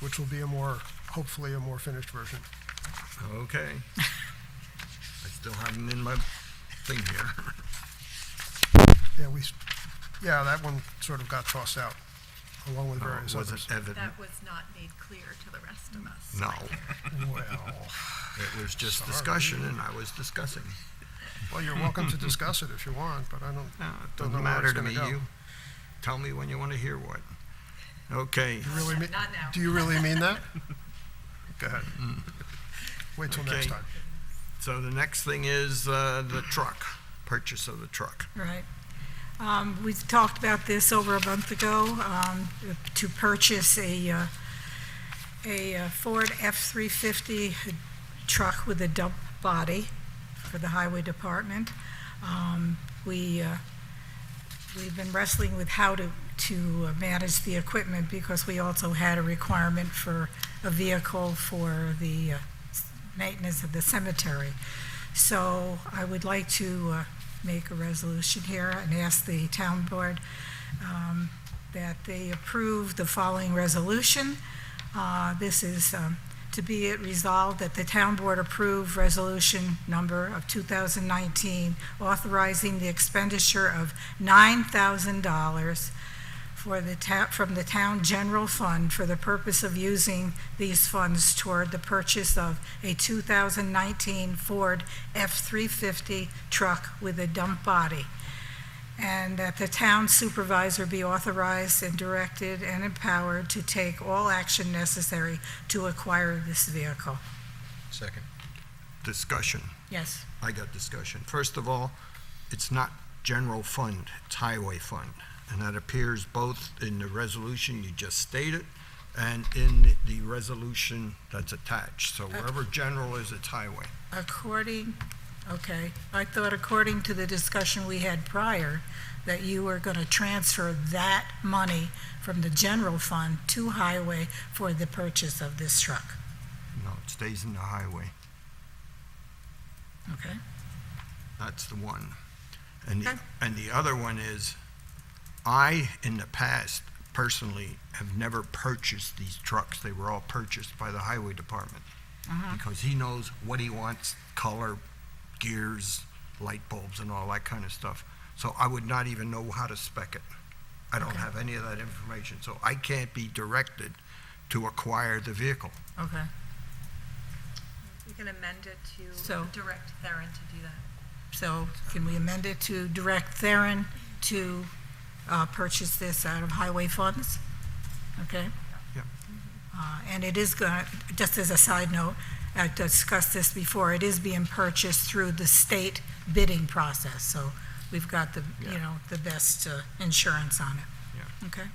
which will be hopefully a more finished version. Okay. I still have them in my thing here. Yeah, that one sort of got tossed out, along with Oh, various was others. it evident? That was not made clear to the rest of us. No, Well, it was just Sorry. discussion and I was discussing. well, you're welcome to discuss it if you want, but I don't, No, it Don't know doesn't where matter it's to gonna me. go. You tell me when you want to hear what. Okay. you really mean, Not now. do you really mean that? Go ahead. Wait till next Okay. time. So the next thing is the truck, purchase of the truck. right. We talked about this over a month ago, to purchase a Ford F-350 truck with a dump body for the highway department. We we've been wrestling with how to manage the equipment because we also had a requirement for a vehicle for the maintenance of the cemetery. So I would like to make a resolution here and ask the town board that they approve the following resolution. This is to be it resolved that the town board approve resolution number of 2019 authorizing the expenditure of $9,000 for from the town general fund for the purpose of using these funds toward the purchase of a 2019 Ford F-350 truck with a dump body, and that the town supervisor be authorized and directed and empowered to take all action necessary to acquire this vehicle. Second. Discussion. Yes. I got discussion. First of all, it's not general fund, it's highway fund. And that appears both in the resolution you just stated and in the resolution that's attached. So wherever general is, it's highway. Okay, I thought according to the discussion we had prior, that you were going to transfer that money from the general fund to highway for the purchase of this truck. No, it stays in the highway. Okay? That's the one. And Okay. the other one is, I, in the past, personally, have never purchased these trucks. They were all purchased by the highway department. Because he knows what he wants, color, gears, light bulbs, and all that kind of stuff. So I would not even know how to spec it. I don't Okay. have any of that information, so I can't be directed to acquire the vehicle. Okay. We can amend it So- to direct Theron to do that. So can we amend it to direct Theron to purchase this out of highway funds? Okay? Yep. And it is going to, just as a side note, I discussed this before, it is being purchased through the state bidding process. So we've got the, Yeah. the best insurance on it. Yeah. Okay?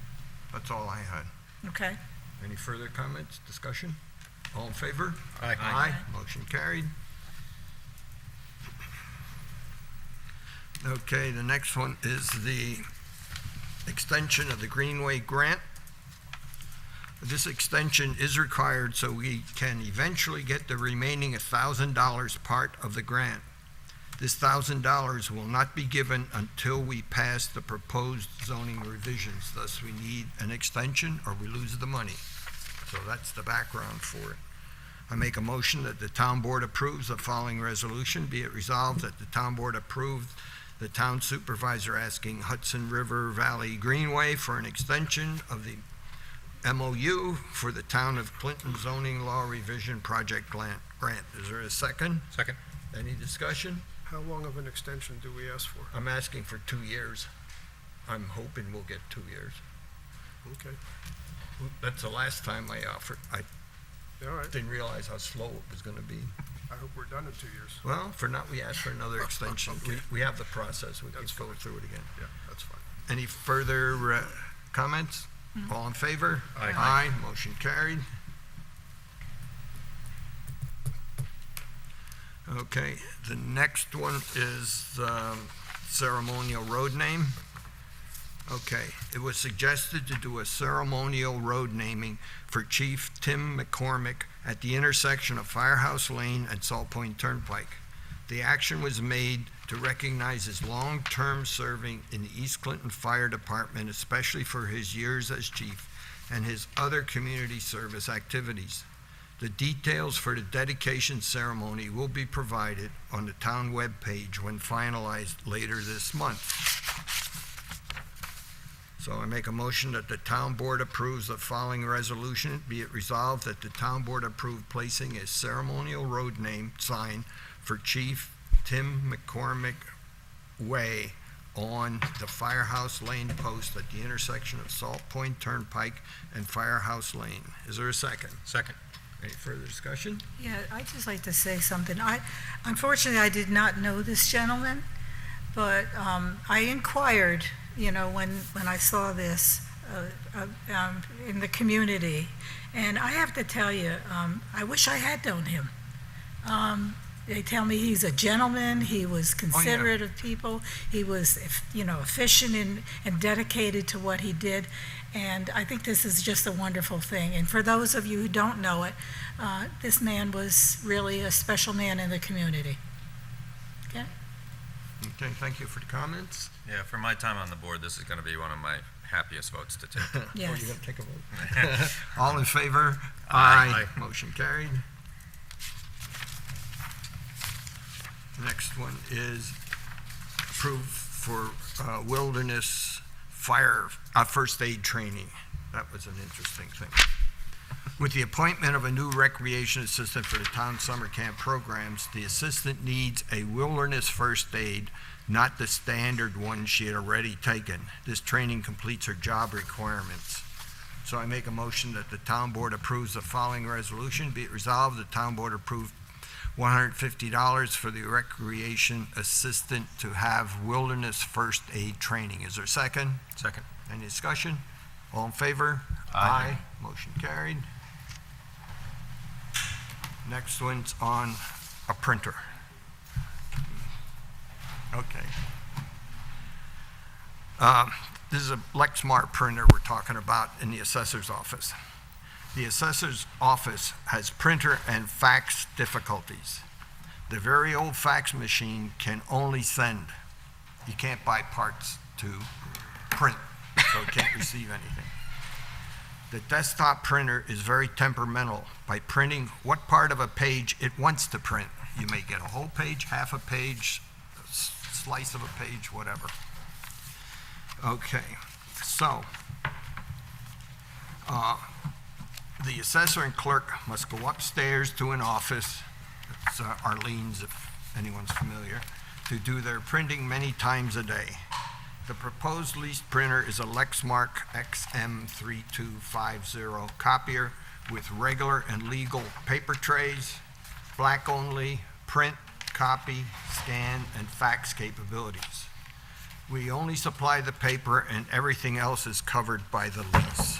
That's all I had. Okay? Any further comments, discussion? All in favor? Aye. Aye. Motion carried. Okay, the next one is the extension of the Greenway grant. This extension is required so we can eventually get the remaining $1,000 part of the grant. This $1,000 will not be given until we pass the proposed zoning revisions. Thus, we need an extension or we lose the money. So that's the background for it. I make a motion that the town board approves the following resolution. Be it resolved that the town board approved the town supervisor asking Hudson River Valley Greenway for an extension of the MOU for the town of Clinton zoning law revision project grant. Is there a second? Second. Any discussion? How long of an extension do we ask for? I'm asking for 2 years. I'm hoping we'll get 2 years. Okay, That's the last time I offered. I all right. didn't realize how slow it was gonna be. I hope we're done in 2 years. Well, for now, we asked for another extension. Okay. We have the process. We can That's go fine. through it again. Yeah, that's fine. Any further comments? All in favor? Aye. Aye, motion carried. Okay, the next one is ceremonial road name. Okay, it was suggested to do a ceremonial road naming for Chief Tim McCormick at the intersection of Firehouse Lane and Salt Point Turnpike. The action was made to recognize his long-term serving in the East Clinton Fire Department, especially for his years as chief and his other community service activities. The details for the dedication ceremony will be provided on the town webpage when finalized later this month. So I make a motion that the town board approves the following resolution. Be it resolved that the town board approve placing a ceremonial road name sign for Chief Tim McCormick Way on the Firehouse Lane post at the intersection of Salt Point Turnpike and Firehouse Lane. Is there a second? Second. Any further discussion? Yeah, I'd just like to say something. Unfortunately, I did not know this gentleman, but I inquired, when I saw this in the community, and I have to tell you, I wish I had known him. They tell me he's a gentleman, he was considerate of people, he was, efficient and dedicated to what he did, and I think this is just a wonderful thing. And for those of you who don't know it, this man was really a special man in the community. Okay? Okay, thank you for the comments. Yeah, for my time on the board, this is going to be one of my happiest votes to take. Oh, Yes. you're gonna take a vote? All in favor? Aye. Motion carried. Next one is approved for wilderness fire, first aid training. That was an interesting thing. With the appointment of a new recreation assistant for the town summer camp programs, the assistant needs a wilderness first aid, not the standard one she had already taken. This training completes her job requirements. So I make a motion that the town board approves the following resolution. Be it resolved, the town board approved $150 for the recreation assistant to have wilderness first aid training. Is there a second? Second. Any discussion? All in favor? Aye. Motion carried. Next one's on a printer. Okay. This is a Lexmark printer we're talking about in the assessor's office. The assessor's office has printer and fax difficulties. The very old fax machine can only send. You can't buy parts to print, so it can't receive anything. The desktop printer is very temperamental by printing what part of a page it wants to print. You may get a whole page, half a page, a slice of a page, whatever. Okay, so the assessor and clerk must go upstairs to an office, it's Arlene's if anyone's familiar, to do their printing many times a day. The proposed leased printer is a Lexmark XM3250 copier with regular and legal paper trays, black only, print, copy, scan, and fax capabilities. We only supply the paper and everything else is covered by the lease.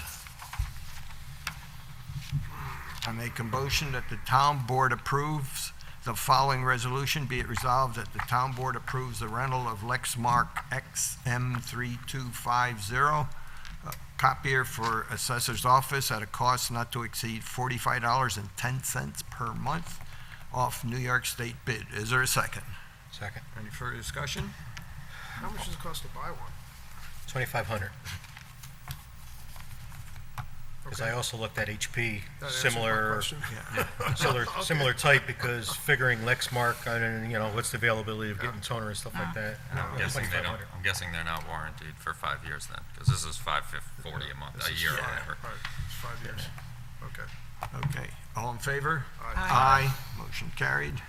I make a motion that the town board approves the following resolution. Be it resolved that the town board approves the rental of Lexmark XM3250 copier for assessor's office at a cost not to exceed $45.10 per month off New York State bid. Is there a second? Second. Any further discussion? How much does it cost to buy one? $2,500. Because I Okay. also looked at HP, That answers my similar, question. similar type, because figuring Lexmark, what's the availability of getting toner and stuff like that? I'm guessing they don't. 2,500. I'm guessing they're not warranted for 5 years then, because this is $540 a month, This a is- year or yeah, whatever. Right, it's 5 years. Okay. Okay, all in favor? Aye. Motion carried.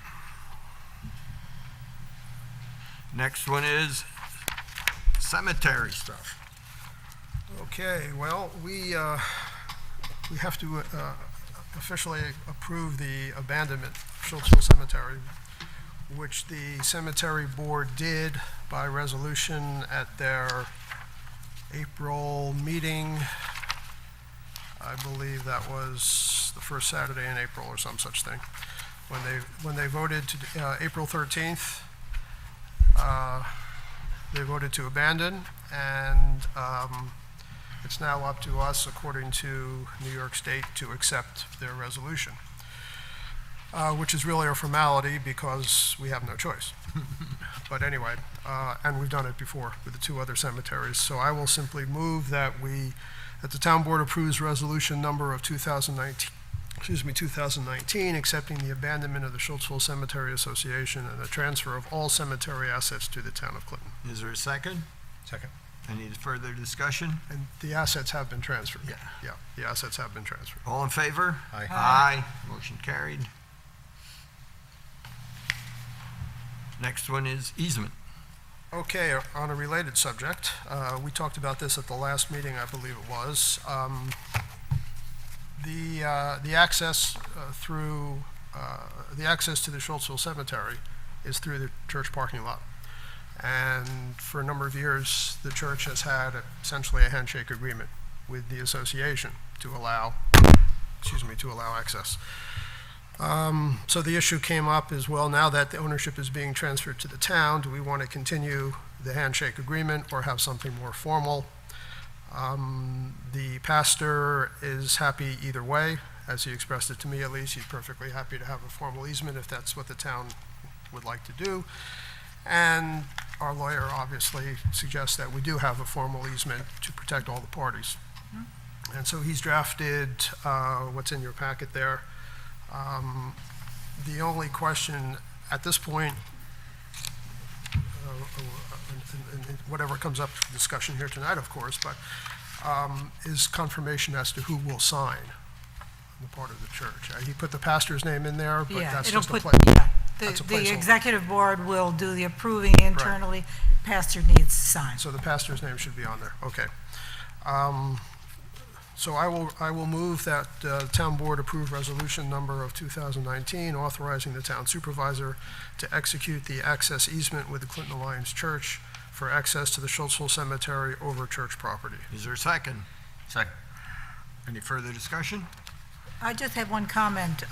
Next one is cemetery stuff. Okay, well, we have to officially approve the abandonment of Schultzville Cemetery, which the cemetery board did by resolution at their April meeting. I believe that was the first Saturday in April or some such thing. When they voted to, April 13th, they voted to abandon, and it's now up to us, according to New York State, to accept their resolution, which is really a formality because we have no choice. But anyway, and we've done it before with the two other cemeteries. So I will simply move that the town board approves resolution number of 2019, accepting the abandonment of the Schultzville Cemetery Association and the transfer of all cemetery assets to the town of Clinton. Is there a second? Second. Any further discussion? And the assets have been transferred. Yeah. Yeah, the assets have been transferred. All in favor? Aye. Aye. Motion carried. Next one is easement. Okay, on a related subject, we talked about this at the last meeting, I believe it was. The access the access to the Schultzville Cemetery is through the church parking lot. And for a number of years, the church has had essentially a handshake agreement with the association to allow access. So the issue came up as well, now that the ownership is being transferred to the town, do we want to continue the handshake agreement or have something more formal? The pastor is happy either way, as he expressed it to me at least. He's perfectly happy to have a formal easement if that's what the town would like to do. And our lawyer obviously suggests that we do have a formal easement to protect all the parties. And so he's drafted what's in your packet there. The only question at this point, and whatever comes up for discussion here tonight, of course, but is confirmation as to who will sign on the part of the church. He put the pastor's name in there, but Yeah, that's it'll just a put, place. yeah. That's a The placeholder. executive board will do the approving internally. Pastor needs to sign. So the pastor's name should be on there, okay. So I will move that town board approve resolution number of 2019, authorizing the town supervisor to execute the access easement with the Clinton Alliance Church for access to the Schultzville Cemetery over church property. Is there a second? Second. Any further discussion? I just have one comment.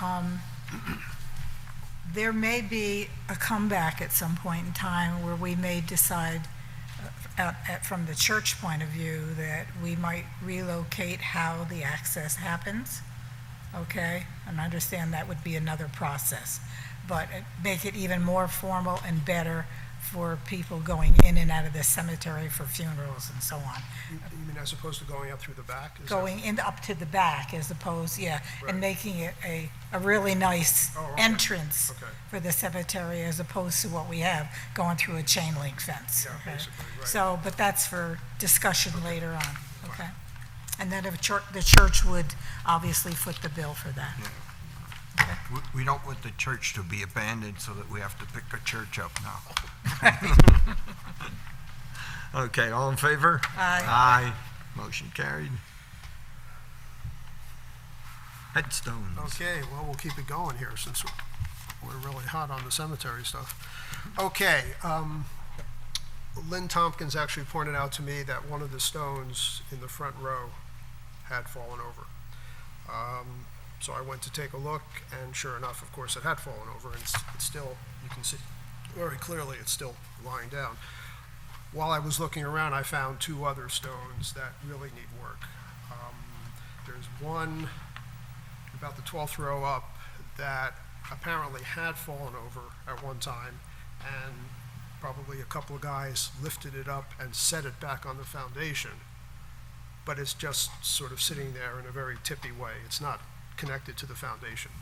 There may be a comeback at some point in time where we may decide, from the church point of view, that we might relocate how the access happens, okay? And I understand that would be another process, but make it even more formal and better for people going in and out of the cemetery for funerals and so on. You mean as opposed to going up through the back? Is that- Going in up to the back as opposed, yeah, Right. and making it a really nice Oh, okay. entrance Okay. for the cemetery as opposed to what we have going through a chain link fence. Yeah, okay? basically, right. So, but that's for discussion later on, okay? And then if the church would obviously foot the bill for that. We don't want the church to be abandoned so that we have to pick a church up now. Okay, all in favor? Aye. Aye. Motion carried. Headstones. Okay, well, we'll keep it going here since we're really hot on the cemetery stuff. Okay, Lynn Tompkins actually pointed out to me that one of the stones in the front row had fallen over. So I went to take a look, and sure enough, of course, it had fallen over, and it's still, you can see very clearly, it's still lying down. While I was looking around, I found two other stones that really need work. There's one about the 12th row up that apparently had fallen over at one time, and probably a couple of guys lifted it up and set it back on the foundation. But it's just sort of sitting there in a very tippy way. It's not connected to the foundation.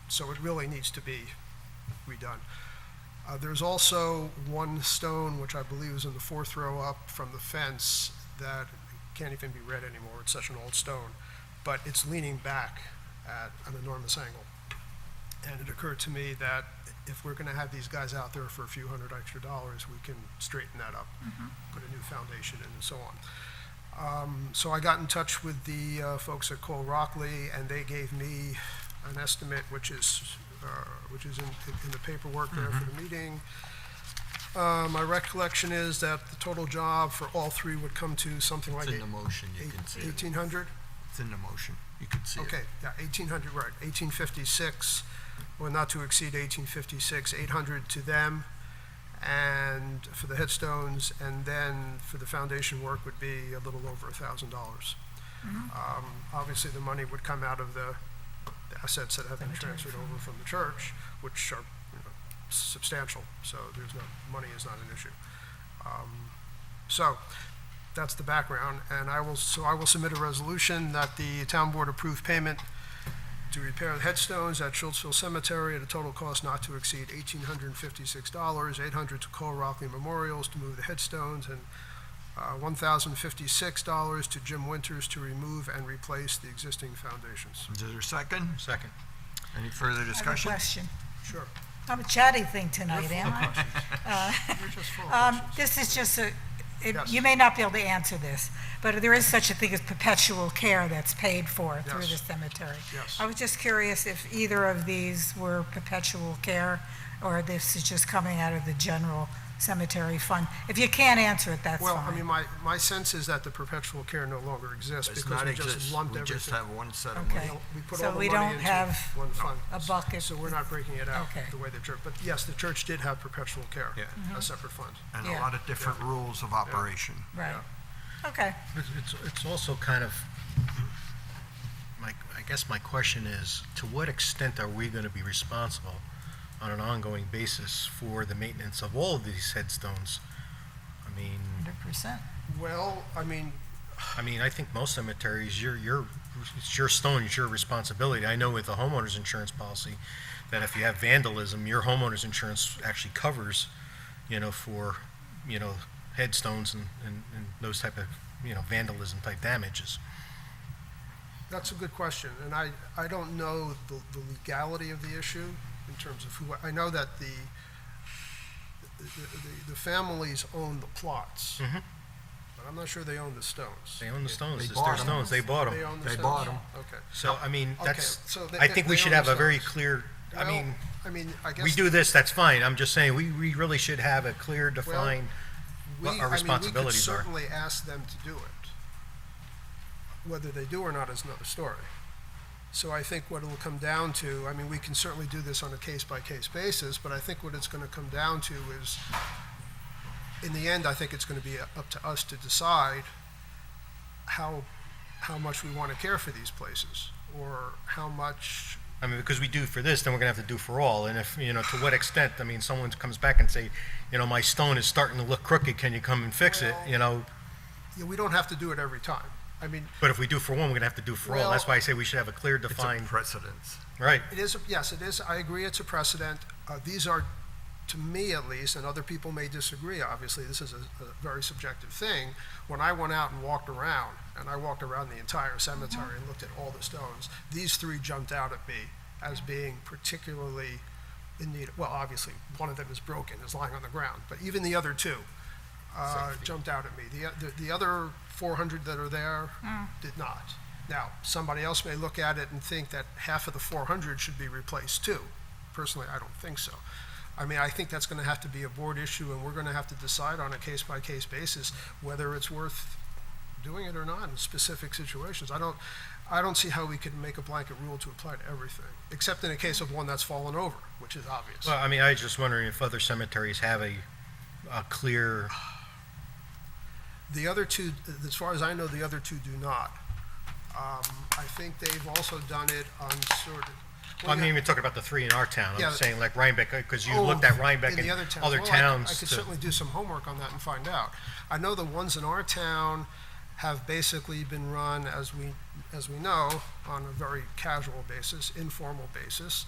So it really needs to be redone. There's also one stone, which I believe is in the 4th row up from the fence, that can't even be read anymore. It's such an old stone. But it's leaning back at an enormous angle. And it occurred to me that if we're going to have these guys out there for a few $100 extra, we can straighten that up, put a new foundation in and so on. So I got in touch with the folks at Cole Rockley, and they gave me an estimate, which is in the paperwork there for the meeting. My recollection is that the total job for all three would come to something like It's in the motion, you can see it. 1,800? It's in the motion, you can see it. Okay, yeah, 1,800, right, 1,856, or not to exceed 1,856, 800 to them, and for the headstones, and then for the foundation work would be a little over $1,000. Obviously, the money would come out of the assets that have been transferred over from the church, which are substantial, so money is not an issue. So, that's the background, and I will submit a resolution that the town board approve payment to repair the headstones at Schultzville Cemetery at a total cost not to exceed $1,856, $800 to Cole Rockley Memorials to move the headstones, and $1,056 to Jim Winters to remove and replace the existing foundations. Is there a second? Second. Any further I have a discussion? question. Sure. I'm a chatty thing tonight, am I? You're just full of questions. This is just Yes. you may not be able to answer this, but there is such a thing as perpetual care that's paid for through the Yes. cemetery. Yes. I was just curious if either of these were perpetual care, or this is just coming out of the general cemetery fund. If you can't answer it, that's Well, I mean, fine. my sense is that the perpetual care no longer exists Does because not we just exist. lumped We everything. just have one set of Okay. money. We put So all the we money don't into have one fund. a bucket. So we're not breaking it out Okay. the way the church, but yes, the church did have perpetual care, Yeah. a separate fund. And Yeah. a lot of different rules of operation. Right. Okay. It's also kind of, I guess my question is, to what extent are we going to be responsible on an ongoing basis for the maintenance of all of these headstones? I mean, 100%. Well, I mean, I think most cemeteries, it's your stone, it's your responsibility. I know with the homeowner's insurance policy, that if you have vandalism, your homeowner's insurance actually covers, for, headstones and those type of, vandalism type damages. that's a good question, and I don't know the legality of the issue in terms of who, I know that the families own the plots, Mhm. but I'm not sure they own the stones. They own the stones, They it's bought their 'em. stones, they bought They them. own the They stones? bought 'em. Okay. So, Okay, that's, so I think we they should own have the a very stones. clear, I Well, mean, I guess. we do this, that's fine. I'm just saying, we really should have a clear, defined, what our We responsibilities could are. certainly ask them to do it. Whether they do or not is another story. So I think what it'll come down to, I mean, we can certainly do this on a case-by-case basis, but I think what it's going to come down to is, in the end, I think it's going to be up to us to decide how much we want to care for these places, or how much. I mean, because we do for this, then we're gonna have to do for all, and if, to what extent, I mean, someone comes back and say, my stone is starting to look crooked, can you come and fix it, Yeah, we don't have to do it every time. I mean, But if we do for one, we're gonna have to do for all, that's Well- why I say we should have a clear, It's a defined, precedence. right. it is, yes, it is, I agree, it's a precedent. These are, to me at least, and other people may disagree, obviously, this is a very subjective thing. When I went out and walked around, and I walked around the entire cemetery and looked at all the stones, these three jumped out at me as being particularly in need, well, obviously, one of them is broken, is lying on the ground, but even the other two jumped out at me. The other 400 that are there did not. Now, somebody else may look at it and think that half of the 400 should be replaced too. Personally, I don't think so. I mean, I think that's going to have to be a board issue, and we're going to have to decide on a case-by-case basis whether it's worth doing it or not in specific situations. I don't see how we could make a blanket rule to apply to everything, except in a case of one that's fallen over, which is obvious. Well, I was just wondering if other cemeteries have a clear, The other two, as far as I know, the other two do not. I think they've also done it on sort of. I'm not even talking about the three in our town, Yeah. I'm saying like Rhinebeck, because you Oh, looked at Rhinebeck in and the other Well, towns. I could to- certainly do some homework on that and find out. I know the ones in our town have basically been run, as we know, on a very casual basis, informal basis.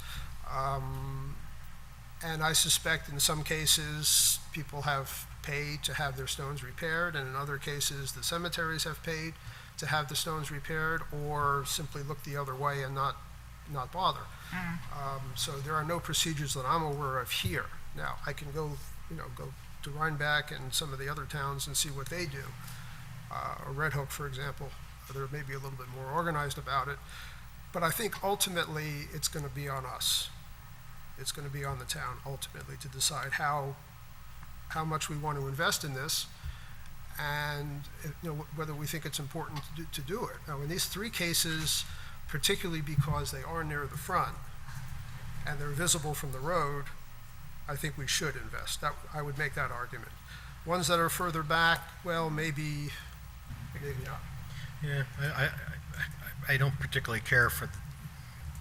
And I suspect in some cases, people have paid to have their stones repaired, and in other cases, the cemeteries have paid to have the stones repaired, or simply look the other way and not bother. So there are no procedures that I'm aware of here. Now, I can go to Rhinebeck and some of the other towns and see what they do. Or Red Hook, for example, they're maybe a little bit more organized about it. But I think ultimately, it's going to be on us. It's going to be on the town ultimately to decide how much we want to invest in this, and whether we think it's important to do it. Now, in these three cases, particularly because they are near the front and they're visible from the road, I think we should invest. I would make that argument. Ones that are further back, well, maybe not. Yeah, I don't particularly care for,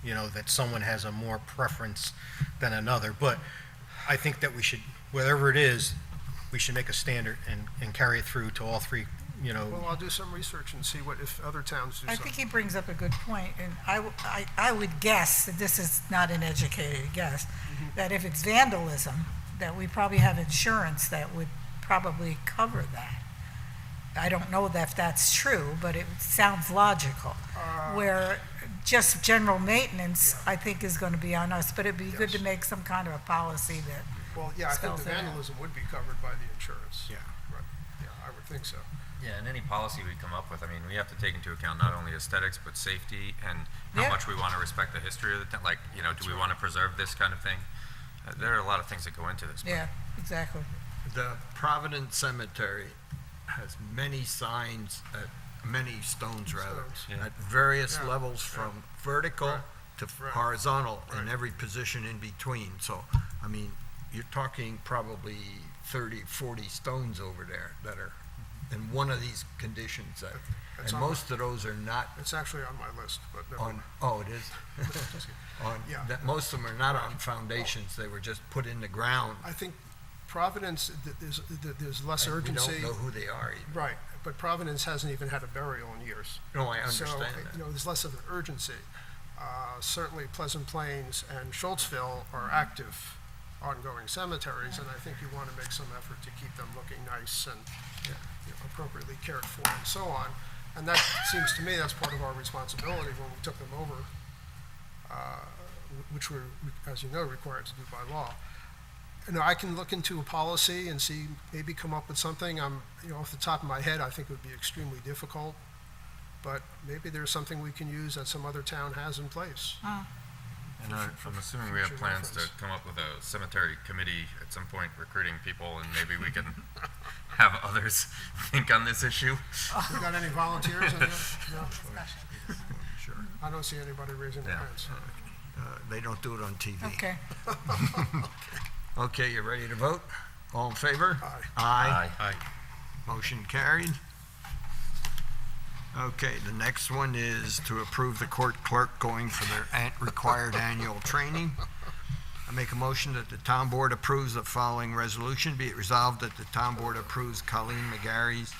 that someone has a more preference than another, but I think that we should, whatever it is, we should make a standard and carry it through to all three, Well, I'll do some research and see if other towns do I something. think he brings up a good point, and I would guess, that this is not an educated guess, that if it's vandalism, that we probably have insurance that would probably cover that. I don't know if that's true, but it sounds logical. Where just general maintenance, I think, is going to be on us, but it'd be good to Yes. make some kind of a policy that, Well, yeah, I think the spells it out. vandalism would be covered by the insurance. Yeah. Right, yeah, I would think so. Yeah, and any policy we come up with, we have to take into account not only aesthetics, but safety and how Yeah. much we want to respect the history of the town. Like, do we want to preserve this kind of thing? There are a lot of things that go into this. but- yeah, exactly. The Providence Cemetery has many signs, many stones rather, Stones. at various Yeah, levels from vertical Right, to right, horizontal in right. every position in between. So, I mean, you're talking probably 30, 40 stones over there that are in one of these conditions. That's And on most of those are not It's actually on my list, but never on, mind. oh, it is? On, Yeah. that, most of them are not on foundations, they were just put in the ground. I think Providence, there's less And urgency. we don't know who they are even. Right, but Providence hasn't even had a burial in years. No, I So, understand you that. know, there's less of an urgency. Certainly Pleasant Plains and Schultzville are active, ongoing cemeteries, and I think you want to make some effort to keep them looking nice and you know, appropriately cared for and so on. And that seems to me that's part of our responsibility when we took them over, which we're, as you know, required to do by law. You know, I can look into a policy and see, maybe come up with something. You know, off the top of my head, I think it would be extremely difficult, but maybe there's something we can use that some other town has in place. And I'm assuming we have future plans to reference. come up with a cemetery committee at some point, recruiting people, and maybe we can have others think on this issue. We got any volunteers? No? Sure. I don't see anybody raising their Yeah. hands. They don't do it on TV. Okay. Okay, you ready to vote? All in favor? Aye. Aye. Motion carried. Okay, the next one is to approve the court clerk going for their required annual training. I make a motion that the town board approves the following resolution. Be it resolved that the town board approves Colleen McGarry's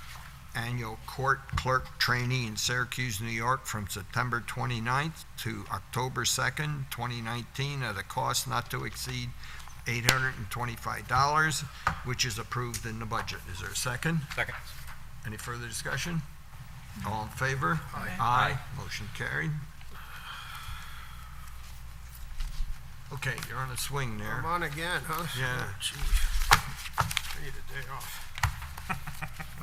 annual court clerk trainee in Syracuse, New York from September 29th to October 2nd, 2019 at a cost not to exceed $825, which is approved in the budget. Is there a second? Second. Any further discussion? All in favor? Aye. Aye. Motion carried. Okay, you're on a swing I'm there. on again, huh? Yeah. Oh, gee. I need a day off.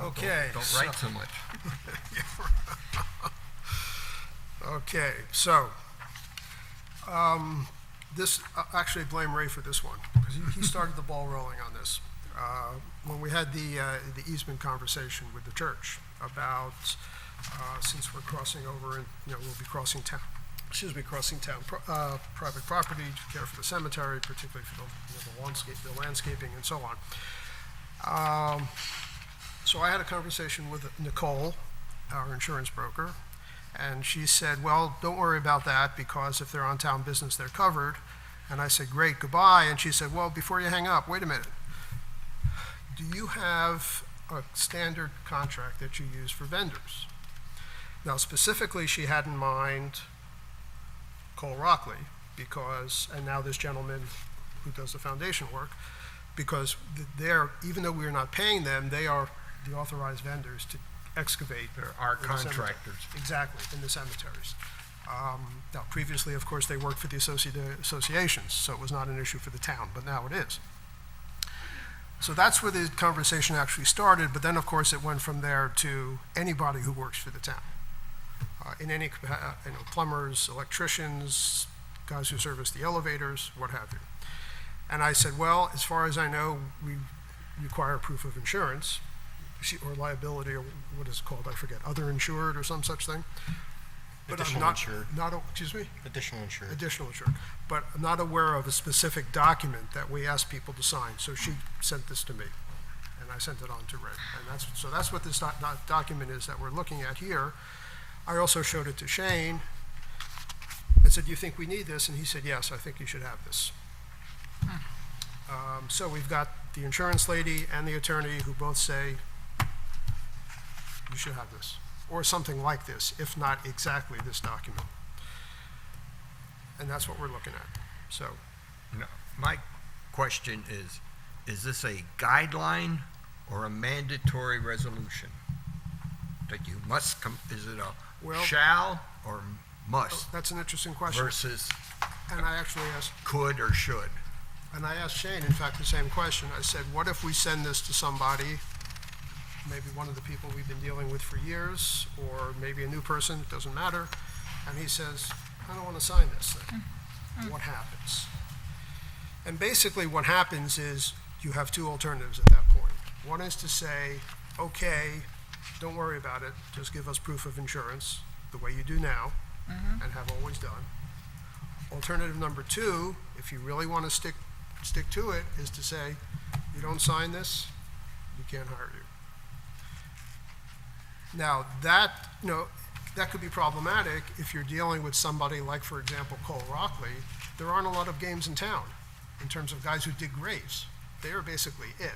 Okay. Don't write so much. Okay, so, this, actually blame Ray for this one, because he started the ball rolling on this. When we had the easement conversation with the church about, since we're crossing over and, you know, we'll be crossing town, private property to care for the cemetery, particularly for the landscaping and so on. So I had a conversation with Nicole, our insurance broker, and she said, well, don't worry about that, because if they're on town business, they're covered. And I said, great, goodbye. And she said, well, before you hang up, wait a minute. Do you have a standard contract that you use for vendors? Now, specifically, she had in mind Cole Rockley, because, and now this gentleman who does the foundation work, because they're, even though we're not paying them, they are the authorized vendors to excavate. They're our in the cemetery. contractors. Exactly, in the cemeteries. Now, previously, of course, they worked for the associations, so it was not an issue for the town, but now it is. So that's where the conversation actually started, but then, of course, it went from there to anybody who works for the town. In any, plumbers, electricians, guys who service the elevators, what have you. And I said, well, as far as I know, we require proof of insurance, or liability, or what is it called, I forget, other insured or some such thing. But I'm Additional not, insured. excuse me? Additional insurance. Additional insured. But I'm not aware of a specific document that we ask people to sign, so she sent this to me, and I sent it on to Ray. And that's what this document is that we're looking at here. I also showed it to Shane. I said, do you think we need this? And he said, yes, I think you should have this. So we've got the insurance lady and the attorney who both say, you should have this, or something like this, if not exactly this document. And that's what we're looking at. So, No, my question is this a guideline or a mandatory resolution? That you must is it a Well- shall or must that's an interesting question. versus And I actually asked, could or should? and I asked Shane, in fact, the same question. I said, what if we send this to somebody, maybe one of the people we've been dealing with for years, or maybe a new person, it doesn't matter, and he says, I don't want to sign this thing. What happens? And basically what happens is you have two alternatives at that point. One is to say, okay, don't worry about it, just give us proof of insurance, the way you do now, and have always done. Alternative number two, if you really want to stick to it, is to say, you don't sign this, we can't hire you. Now, that could be problematic if you're dealing with somebody like, for example, Cole Rockley. There aren't a lot of games in town in terms of guys who dig graves. They are basically it.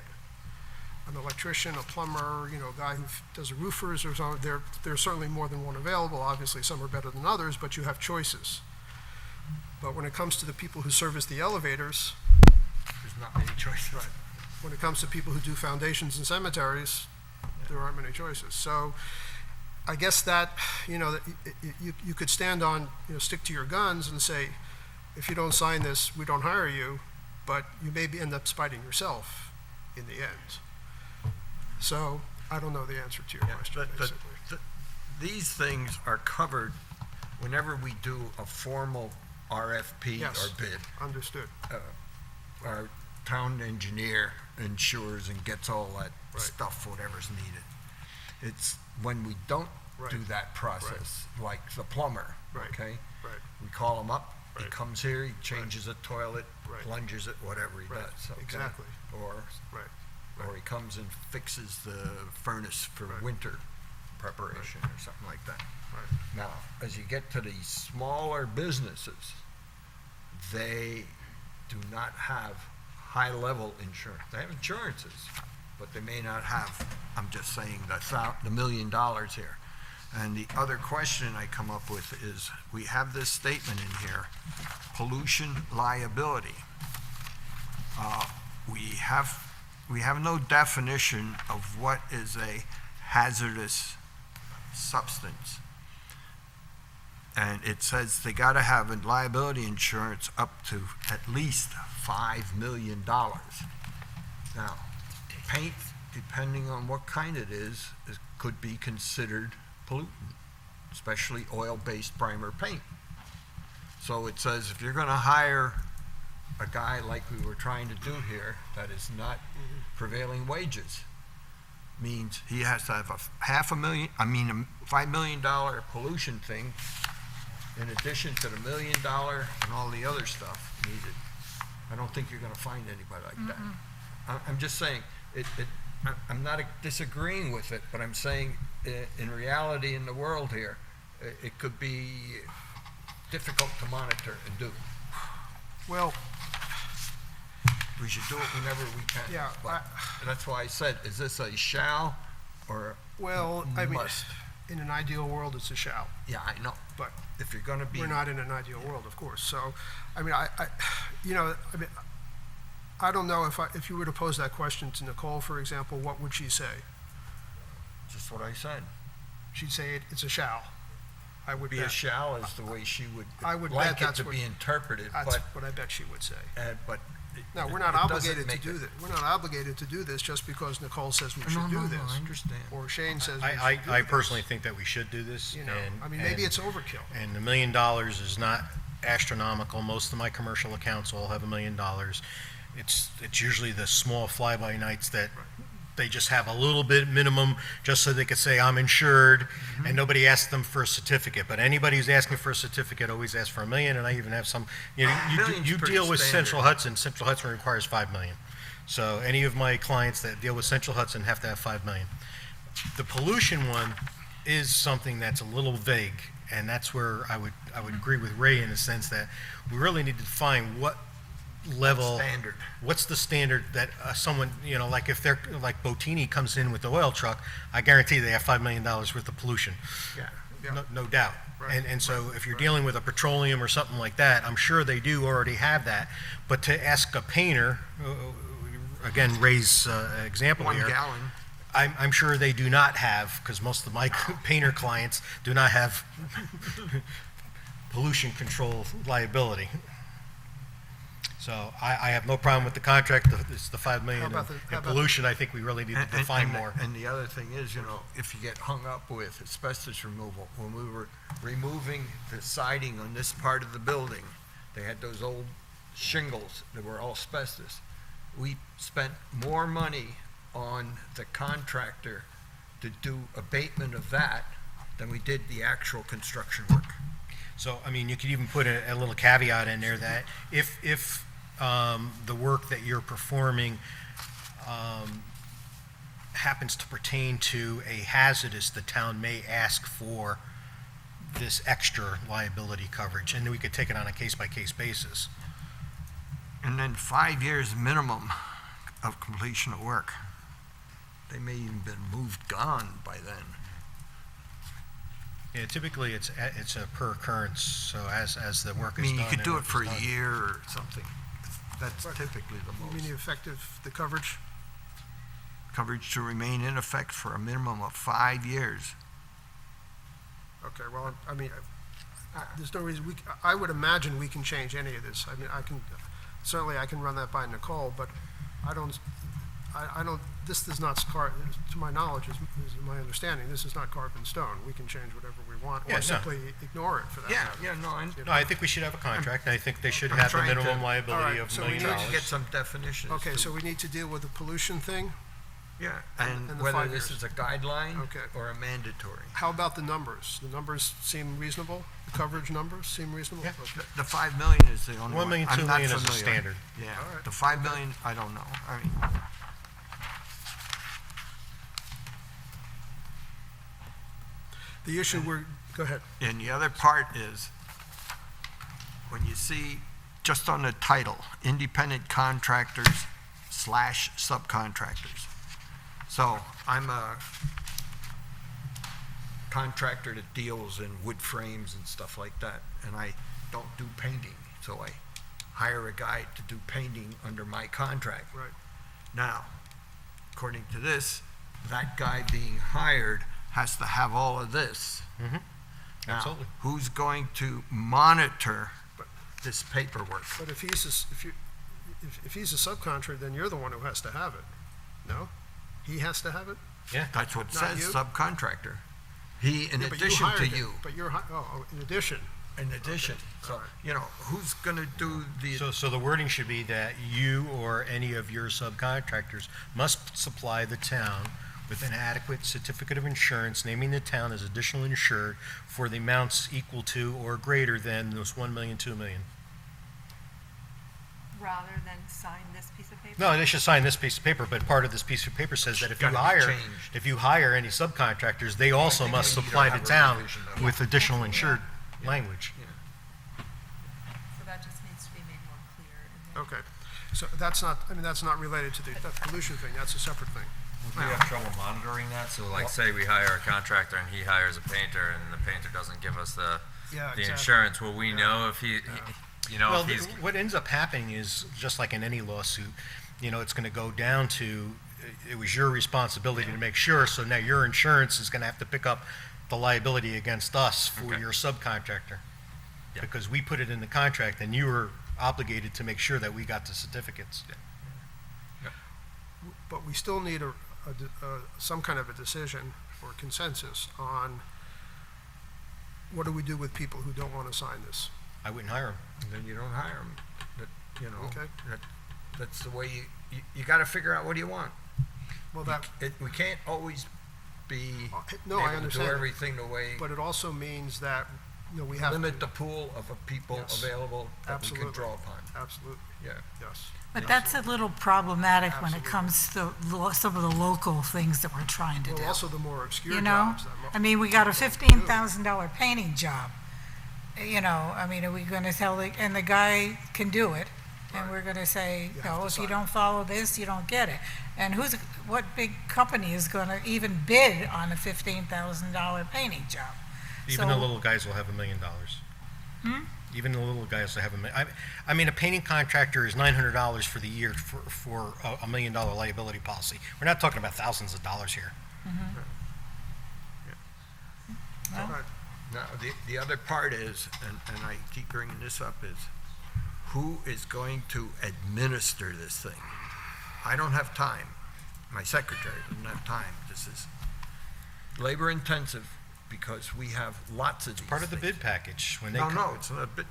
An electrician, a plumber, a guy who does roofers or something, there's certainly more than one available. Obviously, some are better than others, but you have choices. But when it comes to the people who service the elevators, There's not many choices. right, when it comes to people who do foundations and cemeteries, there aren't many choices. So I guess that, that you could stand on, stick to your guns and say, if you don't sign this, we don't hire you, but you may end up spiting yourself in the end. So I don't know the answer to your Yeah, question, but basically. these things are covered whenever we do a formal RFP Yes. or bid. Understood. Our town engineer ensures and gets all that Right. stuff, whatever's needed. It's when we don't do Right. that process, like the plumber, Right. okay? Right. We call him up, he Right. comes here, he changes a toilet, Right. plunges it, whatever he Right. does, okay? Exactly. Or Right. or he comes and fixes the furnace for Right. winter preparation or something like that. Right. Now, as you get to these smaller businesses, they do not have high-level insurance. They have insurances, but they may not have, I'm just saying, the $1 million here. And the other question I come up with is, we have this statement in here, pollution liability. We have no definition of what is a hazardous substance. And it says they gotta have a liability insurance up to at least $5 million. Now, paint, depending on what kind it is could be considered pollutant, especially oil-based primer paint. So it says if you're gonna hire a guy like we were trying to do here, that is not prevailing wages, means he has to have a $5 million pollution thing in addition to the $1 million and all the other stuff needed. I don't think you're gonna find anybody like that. I'm just saying, I'm not disagreeing with it, but I'm saying in reality in the world here, it could be difficult to monitor and do. Well, We should do it whenever we can. Yeah, But that's why I said, is this a shall or well, I mean, must? in an ideal world, it's a shall, Yeah, I know, but if you're gonna be. we're not in an ideal world, of course. So, I mean, I don't know if you were to pose that question to Nicole, for example, what would she say? Just what I said. She'd say it's a shall. I would Be a bet. shall is the way she would I would like bet it that's to what- be interpreted, That's but, what I bet she would say. but. No, we're it not doesn't obligated to make do it- that. We're not obligated to do this just because Nicole says we No, should do no, this. no, I understand. Or Shane says we should do I this. personally think that we should do this. You know, and- I mean, maybe and- it's overkill. And $1 million is not astronomical. Most of my commercial accounts all have $1 million. It's usually the small fly-by-nights that they just have a little bit minimum, just so they could say, I'm insured, and nobody asks them for a certificate. But anybody who's asking for a certificate always asks for $1 million, and I even have some, Million's you pretty deal with standard. Central Hudson requires $5 million. So any of my clients that deal with Central Hudson have to have $5 million. The pollution one is something that's a little vague, and that's where I would agree with Ray in the sense that we really need to define what level. Standard. What's the standard that someone, like if they're, like Botini comes in with the oil truck, I guarantee they have $5 million worth of pollution. Yeah. No doubt. Right. And so if you're dealing with a petroleum or something like that, I'm sure they do already have that. But to ask a painter, again, Ray's example 1 here. gallon. I'm sure they do not have, because most of my painter clients do not have pollution control liability. So I have no problem with the contract, it's the $5 million. How about the- And how about- pollution, I think we really need to define more. And the other thing is, if you get hung up with asbestos removal, when we were removing the siding on this part of the building, they had those old shingles that were all asbestos. We spent more money on the contractor to do abatement of that than we did the actual construction work. So, I mean, you could even put a little caveat in there that if the work that you're performing happens to pertain to a hazardous, the town may ask for this extra liability coverage, and we could take it on a case-by-case basis. And then 5 years minimum of completion of work. They may even been moved, gone by then. Yeah, typically, it's a per occurrence, so as the work I is done. mean, you could the do work it for is a done. year or something. That's Right. typically the You mean most. the coverage? Coverage to remain in effect for a minimum of 5 years. Okay, well, I mean, there's no reason, I would imagine we can change any of this. I mean, certainly I can run that by Nicole, but I don't, this does not, to my knowledge, is my understanding, this is not carved in stone. We can change whatever we want, Yeah, or no. simply ignore it for that Yeah, matter. yeah, no, I, No, I think we should have a contract, and I think they should I'm have the trying to- minimum All liability right, of $1 so we million. need to need to get some definitions. Okay, to- so we need to deal with the pollution thing. Yeah, and and the whether 5 this years. is a guideline Okay. or a mandatory. How about the numbers? The numbers seem reasonable? The coverage numbers seem reasonable? Yeah. Okay. The 5 million is the only 1 one. million, I'm 2 not million is the familiar. standard. Yeah, All right. the 5 million, I don't know. I mean, The issue go ahead. and the other part is, when you see, just on the title, independent contractors / subcontractors. So I'm a contractor that deals in wood frames and stuff like that, and I don't do painting, so I hire a guy to do painting under my contract. Right. Now, according to this, that guy being hired has to have all of this. Mhm. Now, Absolutely. who's going to monitor this paperwork? But if he's if he's a subcontractor, then you're the one who has to have it. No? He has to have it? That's what it Not says, you? subcontractor. He, in Yeah, but addition to hired it. you, But you're, in addition. in addition. So, who's gonna do the, So the wording should be that you or any of your subcontractors must supply the town with an adequate certificate of insurance naming the town as additional insured for the amounts equal to or greater than those 1 million, 2 million. Rather than sign this piece of paper? No, they should sign this piece of paper, but part of this piece of paper says that if you Gotta be changed. hire any subcontractors, they also think must we need to supply the have a town revision of it. with additional insured language. So that just needs to be made more clear. and then- Okay. So that's not related to that pollution thing. That's a separate thing. Do you have trouble monitoring that? So like, say we hire a contractor and he hires a painter and the painter doesn't give us the insurance, will we know if Well, if he's, what ends up happening is, just like in any lawsuit, it's going to go down to, it was your responsibility to make sure, so now your insurance is going to have to pick up the liability against us for Okay. your subcontractor. Yeah. Because we put it in the contract, and you were obligated to make sure that we got the certificates. But we still need some kind of a decision or consensus on what do we do with people who don't want to sign this? I wouldn't hire them. then you don't hire them. That, Okay. that's the way you gotta figure out what do you want. Well, that, We can't always be no, I able to do understand. everything the way, But it also means that, we have to. limit the pool of people Yes. available that we Absolutely. can draw upon. Absolutely, Yeah. yes. But that's a little problematic when it Absolutely. comes to some of the local things that we're trying to do. Well, also the more obscure You know? jobs. I mean, we got a $15,000 painting job. I mean, are we gonna tell and the guy can do it, and we're gonna say, You have to no, if you sign. don't follow this, you don't get it. And what big company is gonna even bid on a $15,000 painting job? Even the So- little guys will have $1 million. Even the little guys will have I mean, a painting contractor is $900 for the year for a $1 million liability policy. We're not talking about thousands of dollars here. All right. Now, the other part is, and I keep bringing this up, is who is going to administer this thing? I don't have time. My secretary doesn't have time. This is labor intensive because we have lots of these Part of the things. bid package. When they No, come- no, it's not a bit,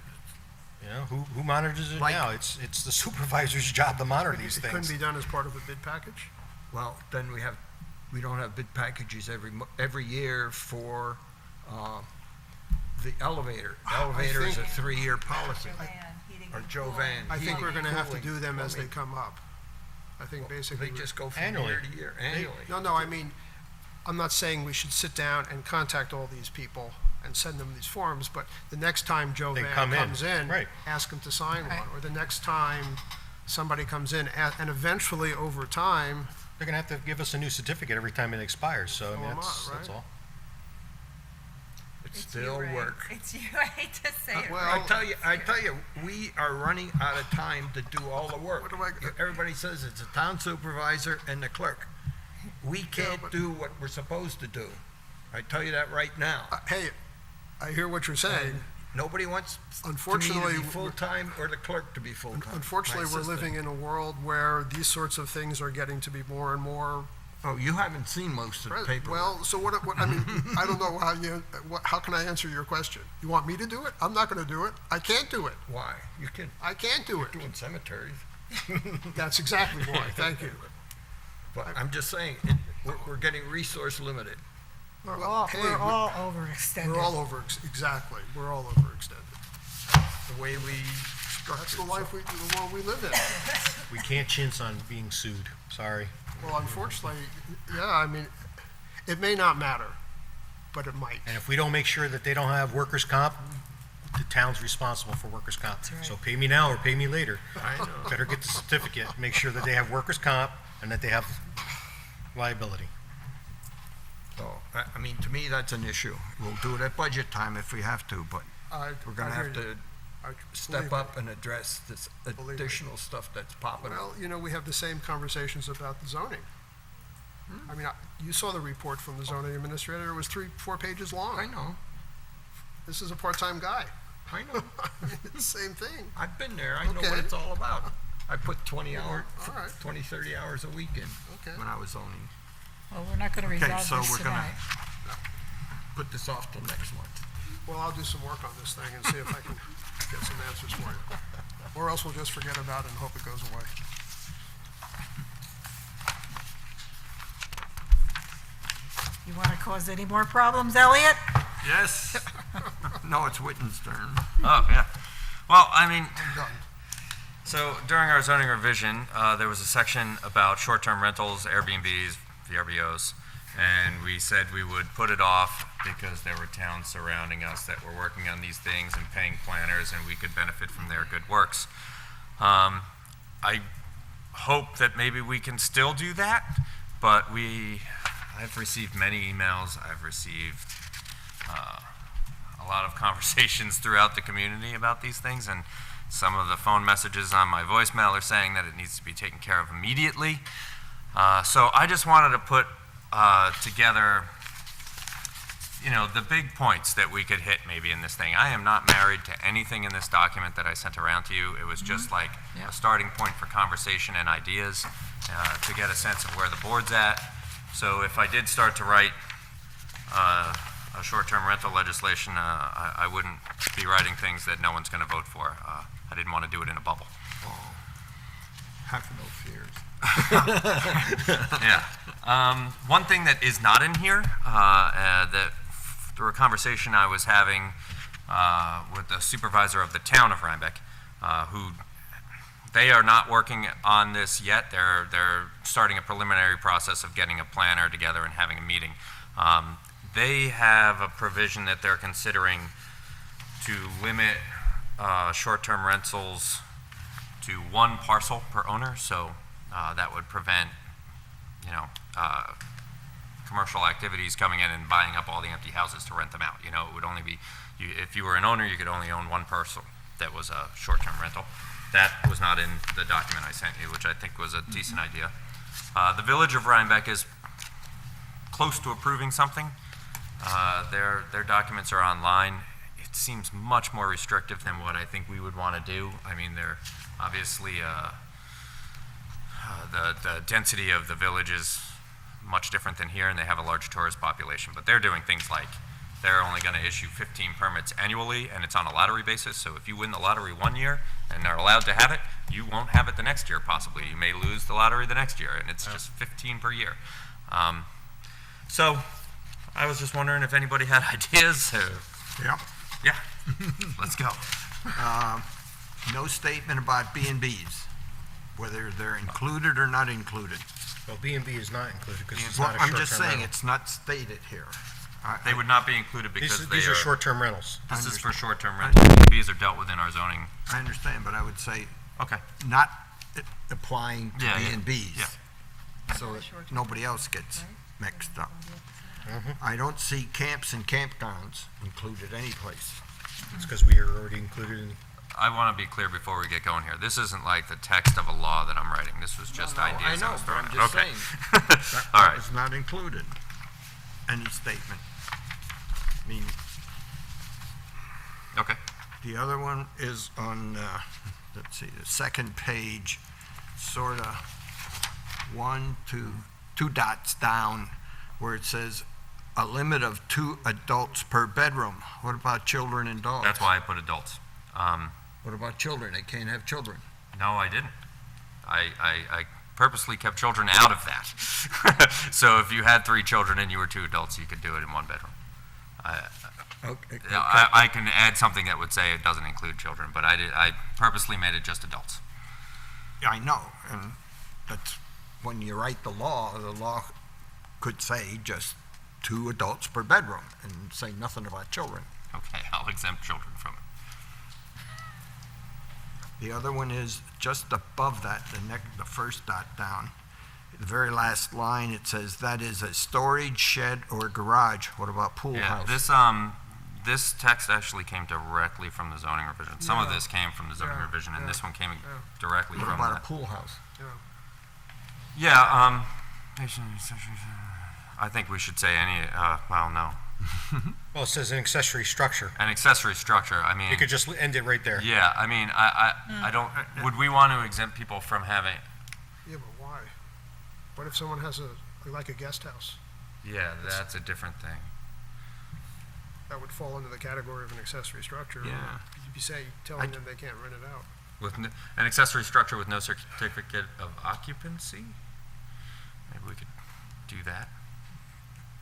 who monitors it Like- now? It's the supervisor's job to monitor these It couldn't things. be done as part of a bid package? Well, then we don't have bid packages every year for, the elevator. Elevator is a think- 3-year policy. Or Joe Van. I think we're gonna have to Cooling, do them as they plumbing. come up. I think basically. They just go from Annually. year to year, annually. No, I mean, I'm not saying we should sit down and contact all these people and send them these forms, but the next time Joe They Van come in, comes in, right. ask him to sign Right. one, or the next time somebody comes in, and eventually, over time, They're gonna have to give us a new certificate every time it expires, so I mean, So am I, that's right? all. It's still work. It's you, I hate to say it. Well- I tell you, we are running out of time to do all the work. What do I- Everybody says it's a town supervisor and the clerk. We can't but- do what we're supposed to do. I tell you that right now. hey, I hear what you're saying. Nobody wants to me Unfortunately, to be full-time or the clerk to be full-time. Unfortunately, My we're assistant. living in a world where these sorts of things are getting to be more and more. Oh, you haven't seen most of the paperwork. Well, so what, I mean, I don't know how can I answer your question? You want me to do it? I'm not gonna do it. I can't do it. Why? You can, I can't do it. doing cemeteries. That's exactly why. Thank you. But I'm just saying, we're getting resource limited. We're Well, all, hey, we're all overextended. We're all exactly. We're all overextended. The way we That's structure. the life the world we live in. We can't chintz on being sued, sorry. Well, unfortunately, yeah, I mean, it may not matter, but it might. And if we don't make sure that they don't have workers' comp, the town's responsible for workers' comp. right. So pay me now or pay me later. I know. Better get the certificate, make sure that they have workers' comp and that they have liability. So, I mean, to me, that's an issue. We'll do it at budget time if we have to, but we're gonna have to step up and address this Believe me. additional stuff that's popping up. Well, we have the same conversations about the zoning. I mean, you saw the report from the zoning administrator. It was 3-4 pages long. I know, This is a part-time guy. I know. It's the same thing. I've been there. I know what Okay. it's all about. I put 20 hours, All right. 20, 30 hours a week in Okay. when I was zoning. Well, we're not gonna Okay, resolve so this we're gonna- tonight. Put this off till next month. Well, I'll do some work on this thing and see if I can get some answers for you. Or else we'll just forget about it and hope it goes away. You wanna cause any more problems, Elliot? Yes. No, it's Witten's turn. Oh, yeah. Well, I mean, I'm done. so during our zoning revision, there was a section about short-term rentals, Airbnbs, VRBOs, and we said we would put it off because there were towns surrounding us that were working on these things and paying planners, and we could benefit from their good works. I hope that maybe we can still do that, but I've received many emails, I've received a lot of conversations throughout the community about these things, and some of the phone messages on my voicemail are saying that it needs to be taken care of immediately. So I just wanted to put together, the big points that we could hit maybe in this thing. I am not married to anything in this document that I sent around to you. It was just like Yeah. a starting point for conversation and ideas to get a sense of where the board's at. So if I did start to write a short-term rental legislation, I wouldn't be writing things that no one's going to vote for. I didn't want to do it in a bubble. Have no fears. Yeah. One thing that is not in here, that through a conversation I was having with the supervisor of the town of Rhinebeck, who they are not working on this yet. They're starting a preliminary process of getting a planner together and having a meeting. They have a provision that they're considering to limit short-term rentals to one parcel per owner. So that would prevent, commercial activities coming in and buying up all the empty houses to rent them out. It would only be, if you were an owner, you could only own one parcel that was a short-term rental. That was not in the document I sent you, which I think was a decent idea. The Village of Rhinebeck is close to approving something. Their documents are online. It seems much more restrictive than what I think we would want to do. I mean, they're obviously, the density of the village is much different than here, and they have a large tourist population. But they're doing things like they're only going to issue 15 permits annually, and it's on a lottery basis. So if you win the lottery one year and they're allowed to have it, you won't have it the next year possibly. You may lose the lottery the next year, and it's just 15 per year. So I was just wondering if anybody had ideas. Yep. Yeah, let's go. No statement about B and Bs, whether they're included or not included. Well, B and B is not included because it's Well, not a I'm short-term just saying, rental. it's not stated here. They would not be included because These are are short-term rentals. This is for short-term rentals. B&Bs are dealt with in our zoning. I understand, but I would say Okay. not applying to Yeah, B yeah, and Bs. yeah. So that nobody else gets mixed up. Mhm. I don't see camps and campgrounds included anyplace. It's because we are already included in, I want to be clear before we get going here. This isn't like the text of a law that I'm writing. This was just No, ideas I know, was but throwing I'm out. just Okay. saying. All That right. is not included, any statement. I mean, Okay. the other one is on, let's see, the second page, sort of two dots down, where it says a limit of 2 adults per bedroom. What about children and dogs? That's why I put adults. What about children? They can't have children. No, I didn't. I purposely kept children out of that. So if you had 3 children and you were 2 adults, you could do it in 1 bedroom. Okay. I can add something that would say it doesn't include children, but I purposely made it just adults. I know, and that's, when you write the law could say just 2 adults per bedroom and say nothing about children. Okay, I'll exempt children from it. The other one is just above that, the first dot down. The very last line, it says, that is a storage shed or garage. What about pool Yeah, house? this text actually came directly from the zoning revision. Some of Yeah. this came from the zoning Yeah, revision, and yeah, this one came yeah. directly What from about a that. pool house? Yeah, I think we should say any, well, no. well, it says an accessory structure. An accessory structure, I mean. You could just end it right there. Yeah, I mean, I don't, would we want to exempt people from having, Yeah, but why? What if someone has like a guest house? yeah, that's a different thing. That would fall into the category of an accessory structure. Yeah. You'd be telling them they can't rent it out. With an accessory structure with no certificate of occupancy? Maybe we could do that.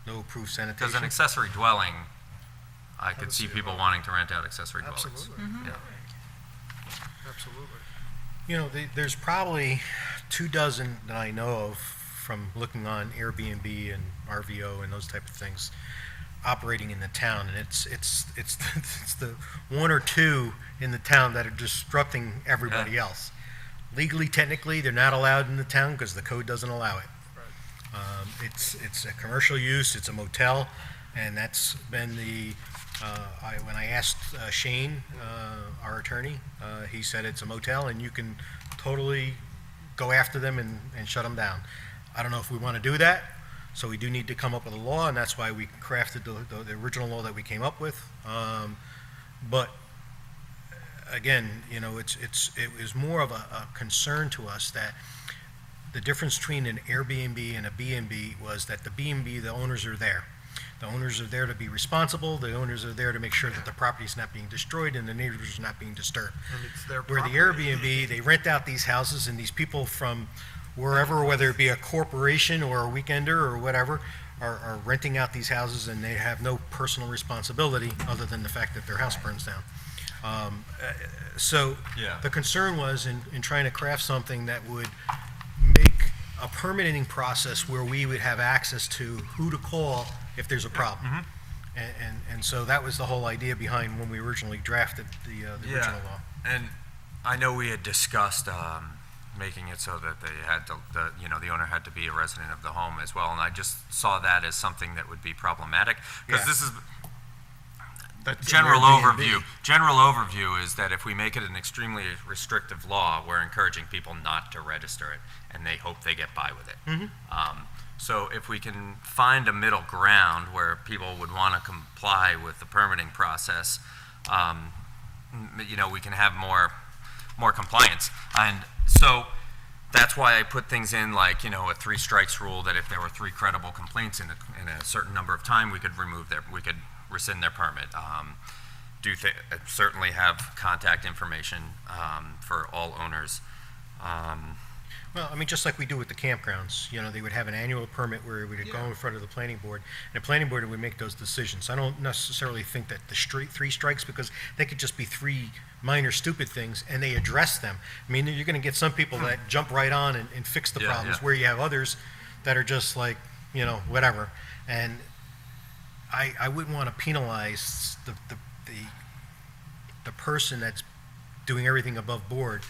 No approved Because sanitation. an accessory dwelling, I could would see see people it. wanting to rent out accessory dwellings. Absolutely. Yeah. Absolutely. You know, there's probably 24 that I know of from looking on Airbnb and RVO and those type of things operating in the town, and it's the 1 or 2 in the town that are disrupting everybody else. Legally, technically, they're not allowed in the town because the code doesn't allow it. It's a commercial use, it's a motel, and that's been when I asked Shane, our attorney, he said it's a motel and you can totally go after them and shut them down. I don't know if we want to do that, so we do need to come up with a law, and that's why we crafted the original law that we came up with. But again, you know, it was more of a concern to us that the difference between an Airbnb and a B&B was that the B&B, the owners are there. The owners are there to be responsible, the owners are there to make sure that the property's not being destroyed and the neighbors are not being disturbed. And it's their Where the property. Airbnb, they rent out these houses, and these people from wherever, whether it be a corporation or a weekender or whatever, are renting out these houses, and they have no personal responsibility other than the fact that their house burns down. So Yeah. the concern was in trying to craft something that would make a permitting process where we would have access to who to call if there's a problem. And so that was the whole idea behind when we originally drafted the original law. And I know we had discussed making it so that they had to, the owner had to be a resident of the home as well, and I just saw that as something that would be problematic, because Yeah. this is That's an general Airbnb. overview. General overview is that if we make it an extremely restrictive law, we're encouraging people not to register it, and they hope they get by with it. So if we can find a middle ground where people would want to comply with the permitting process, we can have more compliance. And so that's why I put things in like, a 3 strikes rule, that if there were 3 credible complaints in a certain number of time, we could rescind their permit. certainly have contact information for all owners. Well, I mean, just like we do with the campgrounds, they would have an annual permit where we would go in front of the planning board, and the planning board would make those decisions. I don't necessarily think that the three strikes, because they could just be three minor stupid things, and they address them. I mean, you're gonna get some people that jump right on and fix the Yeah, problems, yeah. where you have others that are just like, whatever. And I wouldn't want to penalize the person that's doing everything above board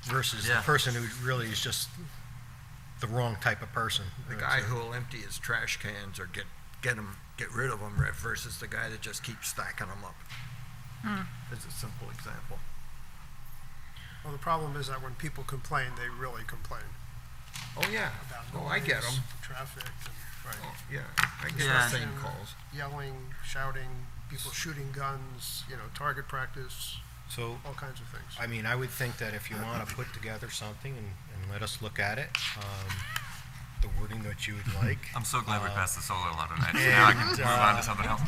versus the Yeah. person who really is just the wrong type of person. The guy who will empty his trash cans or get rid of them versus the guy that just keeps stacking them up. It's a simple example. Well, the problem is that when people complain, they really complain Oh, yeah. about Oh, I get noise, them. traffic, and Oh, yeah, I get Yeah. the same calls. yelling, shouting, people shooting guns, target practice, So, all kinds of things. I mean, I would think that if you want to put together something and let us look at it, the wording that you would like. I'm so glad we passed the solar law tonight. So and, now I can move on to something else.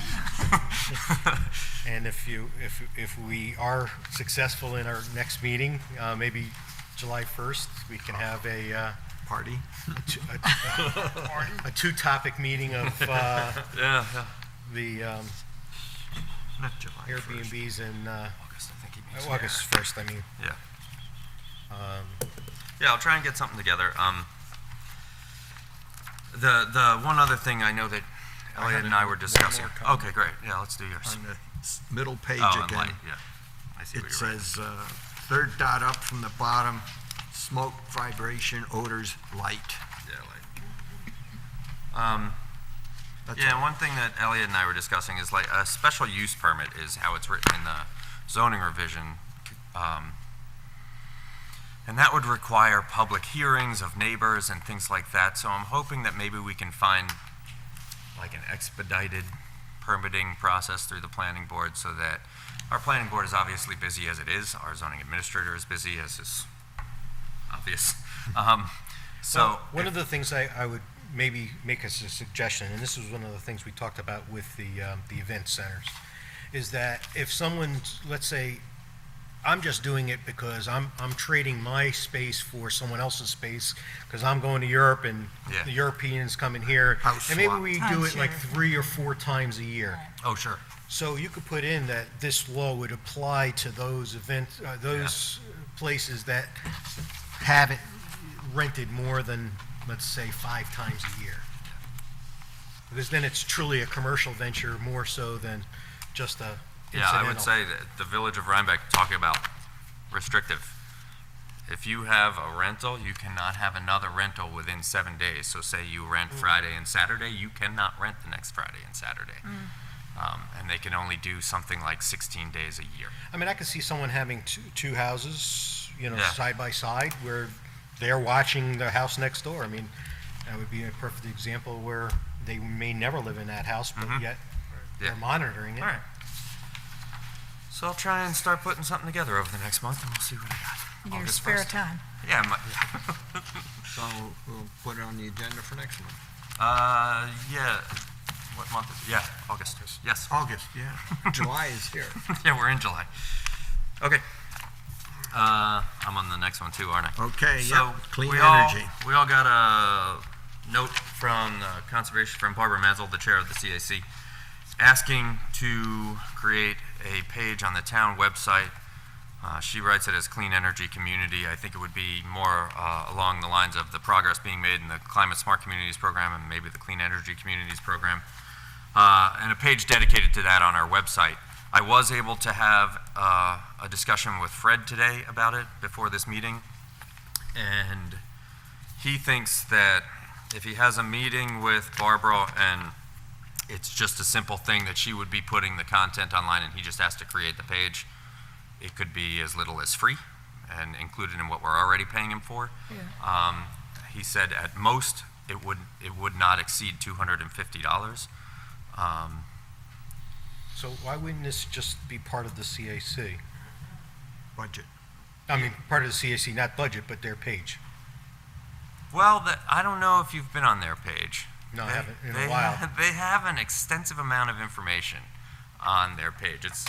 And if we are successful in our next meeting, maybe July 1st, we can have a Party? two-topic meeting of Yeah. the Not July 1st. Airbnbs in August, I think he means. August 1st, I mean. Yeah. Yeah, I'll try and get something together. The one other thing I know that Elliot and I were discussing. one more comment. Okay, great. Yeah, let's do yours. On the middle page Oh, and again, light, yeah. I see it what you're says, third dot up from the bottom, smoke, vibration, odors, light. Yeah, light. That's Yeah, all. one thing that Elliot and I were discussing is like a special use permit is how it's written in the zoning revision. And that would require public hearings of neighbors and things like that. So I'm hoping that maybe we can find like an expedited permitting process through the planning board so that our planning board is obviously busy as it is. Our zoning administrator is busy, as is obvious. So Well, one of the things I would maybe make as a suggestion, and this was one of the things we talked about with the event centers, is that if someone, let's say, I'm just doing it because I'm trading my space for someone else's space because I'm going to Europe and Yeah. the Europeans coming here, House and maybe swap. we do it like Timeshare. 3 or 4 times a year. oh, sure. So you could put in that this law would apply to those those places that have it rented more than, let's say, 5 times a year. Because then it's truly a commercial venture more so than just a Yeah, I would incidental. say that the village of Rhinebeck, talking about restrictive, if you have a rental, you cannot have another rental within 7 days. So say you rent Friday and Saturday, you cannot rent the next Friday and Saturday. And they can only do something like 16 days a year. I mean, I could see someone having two houses, Yeah. side by side, where they're watching the house next door. I mean, that would be a perfect example where they may never live in that house, but Mhm. yet Yeah. they're monitoring it. All right. So I'll try and start putting something together over the next month and we'll see what I got. Your August spare 1st. time. Yeah, So we'll put it on the agenda for next month. yeah. What month is it? Yeah, August. Yes. August, yeah. July is here. Yeah, we're in July. Okay. I'm on the next one too, aren't I? Okay, So yeah, clean we energy. we all got a note from conservation, from Barbara Menzel, the chair of the CAC, asking to create a page on the town website. She writes it as Clean Energy Community. I think it would be more along the lines of the progress being made in the Climate Smart Communities program and maybe the Clean Energy Communities program, and a page dedicated to that on our website. I was able to have a discussion with Fred today about it before this meeting, and he thinks that if he has a meeting with Barbara and it's just a simple thing that she would be putting the content online and he just has to create the page, it could be as little as free and included in what we're already paying him for. He said at most it would not exceed $250. So why wouldn't this just be part of the CAC? Budget. I mean, part of the CAC, not budget, but their page. Well, I don't know if you've been on their page. No, I They- haven't in they a while. They have an extensive amount of information on their page. It's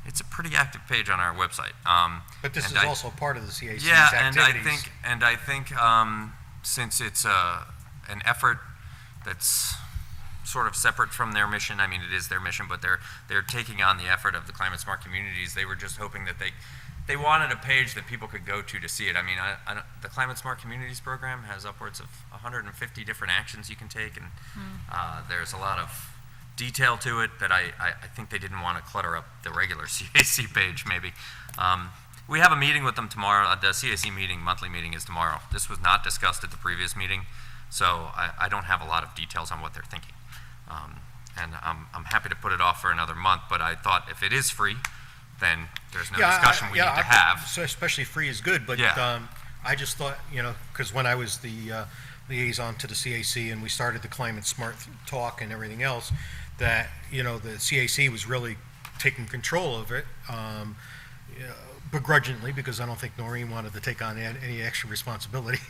It's a pretty active page on our website. But this and is I- also part of the CAC's Yeah, activities. and I think since it's an effort that's sort of separate from their mission, I mean, it is their mission, but they're taking on the effort of the Climate Smart Communities. They were just hoping that they wanted a page that people could go to see it. I mean, the Climate Smart Communities program has upwards of 150 different actions you can take, and there's a lot of detail to it that I think they didn't want to clutter up the regular CAC page, maybe. We have a meeting with them tomorrow. The CAC meeting, monthly meeting, is tomorrow. This was not discussed at the previous meeting, so I don't have a lot of details on what they're thinking. And I'm happy to put it off for another month, but I thought if it is free, then there's no discussion we need to have. So especially free is good, but Yeah. I just thought, because when I was the liaison to the CAC and we started the Climate Smart talk and everything else, that, the CAC was really taking control of it, begrudgingly, because I don't think Noreen wanted to take on any extra responsibility.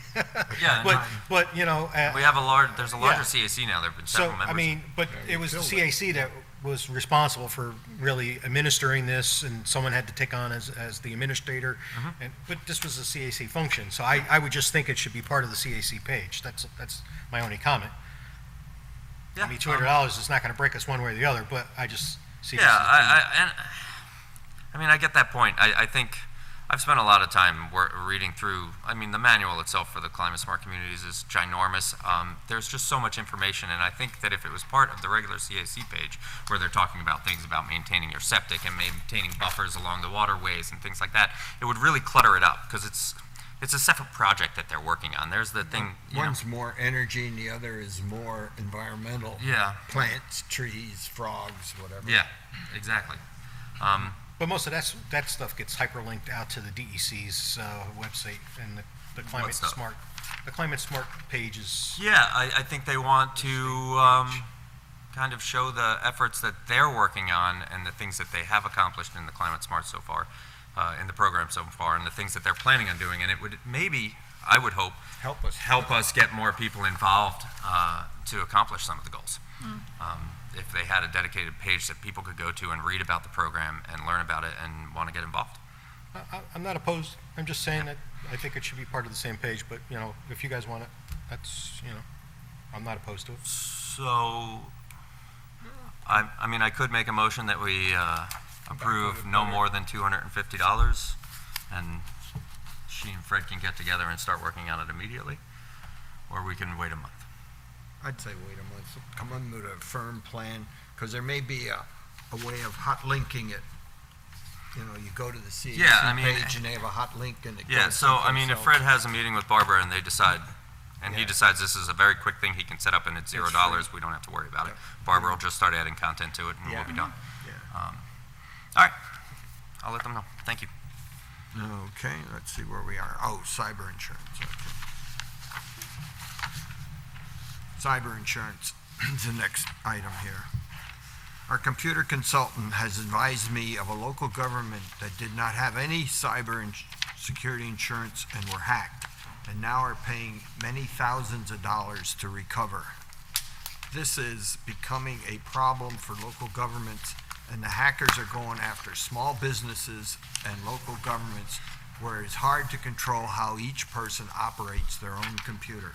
Yeah, But, we have there's a larger Yeah. CAC now. There have been So, several members. I mean, but it was the CAC that was responsible for really administering this, and someone had to take on as the administrator. But this was a CAC function, so I would just think it should be part of the CAC page. That's my only comment. Yeah, I mean, $200 is not going to break us one way or the other, but I just see this Yeah, as I mean, I get that point. I think I've spent a lot of time reading through. I mean, the manual itself for the Climate Smart Communities is ginormous. There's just so much information, and I think that if it was part of the regular CAC page, where they're talking about things about maintaining your septic and maintaining buffers along the waterways and things like that, it would really clutter it up, because it's a separate project that they're working on. There's the thing. One's more energy and the other is more environmental. Yeah. Plants, trees, frogs, whatever. Yeah, exactly. But most of that stuff gets hyperlinked out to the DEC's website, and the Climate stuff? Smart, the Climate Smart page is. Yeah, I think they want to kind of show the efforts that they're working on and the things that they have accomplished in the Climate Smart so far, in the program so far, and the things that they're planning on doing. And it would maybe, I would hope, help us get more people involved to accomplish some of the goals. If they had a dedicated page that people could go to and read about the program and learn about it and want to get involved. I'm not opposed. I'm just saying that I think it should be part of the same page, but, if you guys want it, that's, I'm not opposed to it. So, I mean, I could make a motion that we approve no more than $250, and she and Fred can get together and start working on it immediately, or we can wait a month. I'd say wait a month, come in with a firm plan, because there may be a way of hot linking it. You go to the CAC Yeah, I mean, page and they have a hot link and it Yeah, goes so, I someplace mean, if else. Fred has a meeting with Barbara and they decide, and he Yeah. decides this is a very quick thing he can set up and it's $0, free. we don't have to worry about it. Yep. Barbara will just start adding content to it and Yeah. we'll be done. Yeah. All right, I'll let them know. Thank you. Okay, let's see where we are. Oh, cyber insurance, okay. Cyber insurance is the next item here. Our computer consultant has advised me of a local government that did not have any security insurance and were hacked, and now are paying many thousands of dollars to recover. This is becoming a problem for local governments, and the hackers are going after small businesses and local governments where it's hard to control how each person operates their own computer.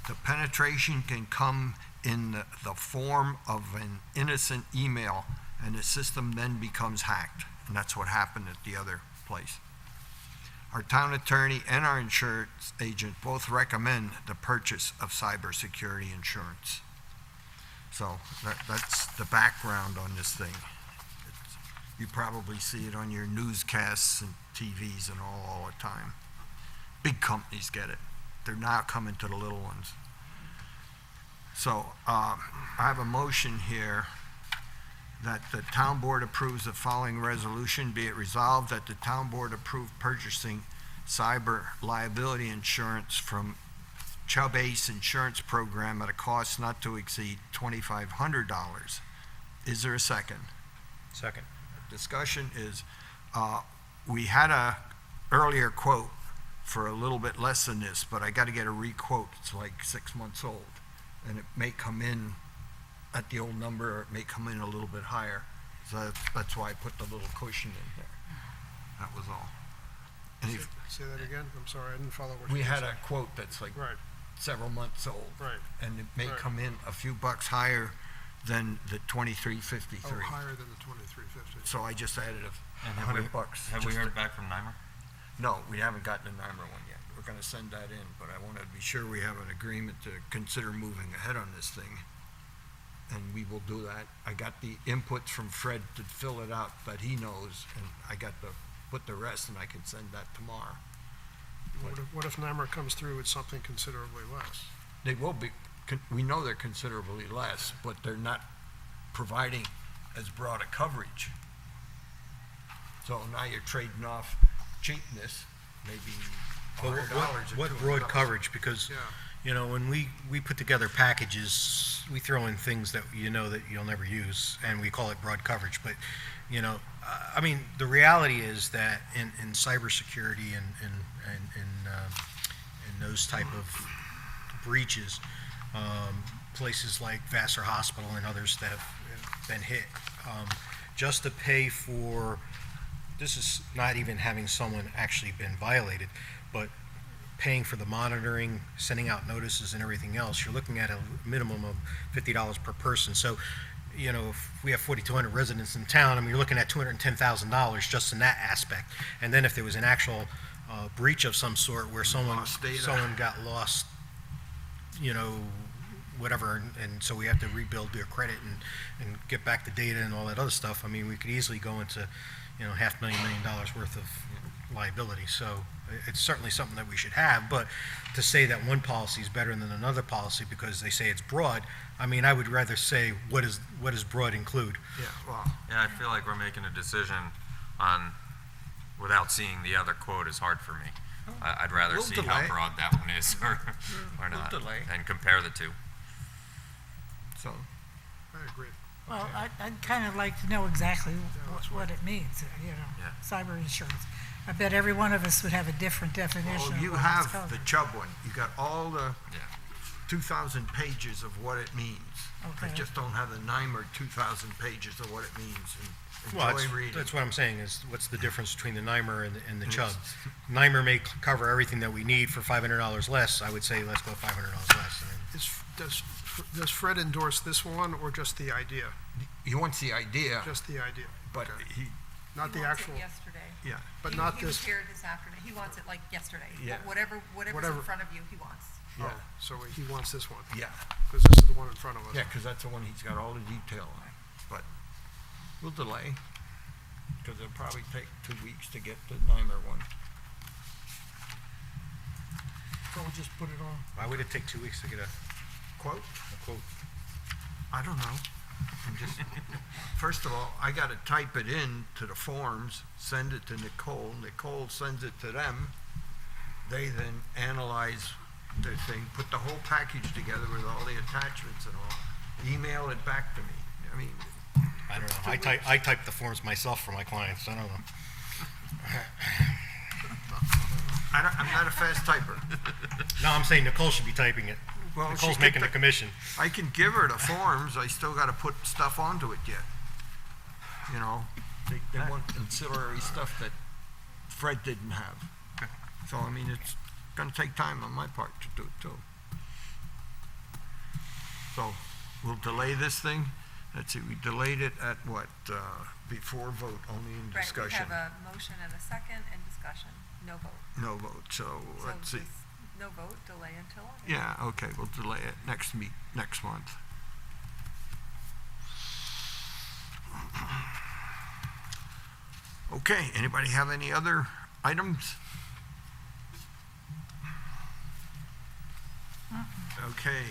The penetration can come in the form of an innocent email, and the system then becomes hacked. And that's what happened at the other place. Our town attorney and our insurance agent both recommend the purchase of cybersecurity insurance. So that's the background on this thing. You probably see it on your newscasts and TVs and all the time. Big companies get it. They're now coming to the little ones. So I have a motion here that the town board approves the following resolution. Be it resolved that the town board approve purchasing cyber liability insurance from Chubb Ace Insurance Program at a cost not to exceed $2,500. Is there a second? Second. Discussion is, we had a earlier quote for a little bit less than this, but I got to get a re-quote. It's like 6 months old, and it may come in at the old number, or it may come in a little bit higher. So that's why I put the little cushion in there. That was all. And if, Say that again? I'm sorry, I didn't follow what you we had said. a quote that's like Right, several months old. right. And it may Right. come in a few bucks higher than the Oh, 2353. higher than the 2350. So I just added And $100. Have we just heard to- back from NYMER? No, we haven't gotten a NYMER one yet. We're gonna send that in, but I wanna be sure we have an agreement to consider moving ahead on this thing. And we will do that. I got the inputs from Fred to fill it out that he knows, and I got to put the rest, and I can send that tomorrow. What if NYMER comes through with something considerably less? They will be, we know they're considerably less, but they're not providing as broad a coverage. So now you're trading off cheapness, maybe But $100 or what $200. broad coverage? Because, Yeah. you know, when we put together packages, we throw in things that you know that you'll never use, and we call it broad coverage. But, you know, I mean, the reality is that in cybersecurity and in those type of breaches, places like Vassar Hospital and others that have been hit, just to pay for, this is not even having someone actually been violated, but paying for the monitoring, sending out notices and everything else, you're looking at a minimum of $50 per person. So, you know, if we have 4,200 residents in town, I mean, you're looking at $210,000 just in that aspect. And then if there was an actual breach of some sort where someone Lost data. got lost, you know, whatever, and so we have to rebuild their credit and get back the data and all that other stuff, I mean, we could easily go into, you know, $500,000 worth of liability. So it's certainly something that we should have, but to say that one policy is better than another policy because they say it's broad, I mean, I would rather say, what does broad include? Yeah, well, Yeah, I feel like we're making a decision on, without seeing the other quote is hard for me. I'd rather We'll see delay. how broad that one is or not, delay. and compare the two. so, I agree. Well, I'd kind of like to know exactly that's what it means, you know, Yeah. cyber insurance. I bet every one of us would have a different definition well, of you what it's have the covered. Chubb one. You got all the Yeah. 2,000 pages of what it means. I Okay. just don't have the NYMER 2,000 pages of what it means, and Well, enjoy reading. that's what I'm saying, is what's the difference between the NYMER and the And Chubb? it's- NYMER may cover everything that we need for $500 less. I would say let's go $500 less. I mean, Does Fred endorse this one or just the idea? He wants the idea, Just the idea, but okay. he, Not the He wants it actual, yesterday. yeah. but He- not He was this, here this afternoon. He wants it like yesterday. Yeah. Whatever's Whatever. in front of you, he wants. oh, so he wants this one, Yeah, because this is the one in front of us. yeah, because that's the one he's got all the detail on. But we'll delay, because it'll probably take 2 weeks to get the NYMER one. So we'll just put it on. Why would it take 2 weeks to get a Quote? quote? I don't know. I'm just, first of all, I gotta type it in to the forms, send it to Nicole. Nicole sends it to them. They then analyze the thing, put the whole package together with all the attachments and all, email it back to me. I mean, I don't know. I type the forms myself for my clients. I don't know. I'm not a fast typer. No, I'm saying Nicole should be typing it. Well, Nicole's she making the could- commission. I can give her the forms, I still gotta put stuff onto it yet. You know, they want ancillary stuff that Fred didn't have. So, I mean, it's gonna take time on my part to do it too. So, we'll delay this thing. Let's see, we delayed it at what, before vote, only in Right, we discussion. have a motion and a second and discussion. No vote. No vote, so So let's see. this- no vote, delay until August. Yeah, okay, we'll delay it next month. Okay, anybody have any other items? Okay,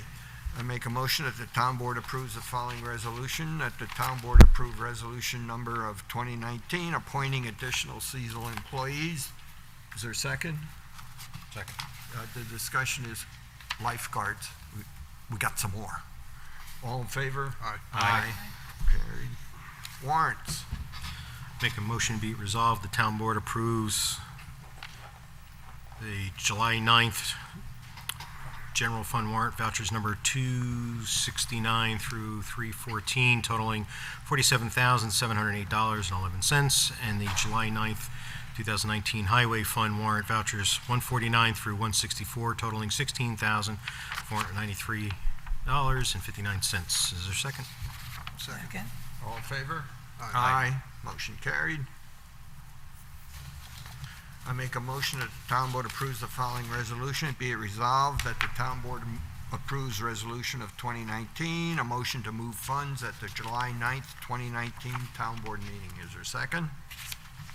I make a motion that the town board approves the following resolution, that the town board approve resolution number of 2019, appointing additional seasonal employees. Is there a second? Second. The discussion is lifeguards. We got some more. All in favor? Aye. Aye. Carried. Warrants. Make a motion be it resolved, the town board approves the July 9th general fund warrant vouchers number 269 through 314 totaling $47,708.11, and the July 9th, 2019 highway fund warrant vouchers 149 through 164 totaling $16,493.59. Is there a second? Second. All in favor? Aye. Motion carried. I make a motion that the town board approves the following resolution. Be it resolved that the town board approves resolution of 2019, a motion to move funds at the July 9th, 2019 town board meeting. Is there a second?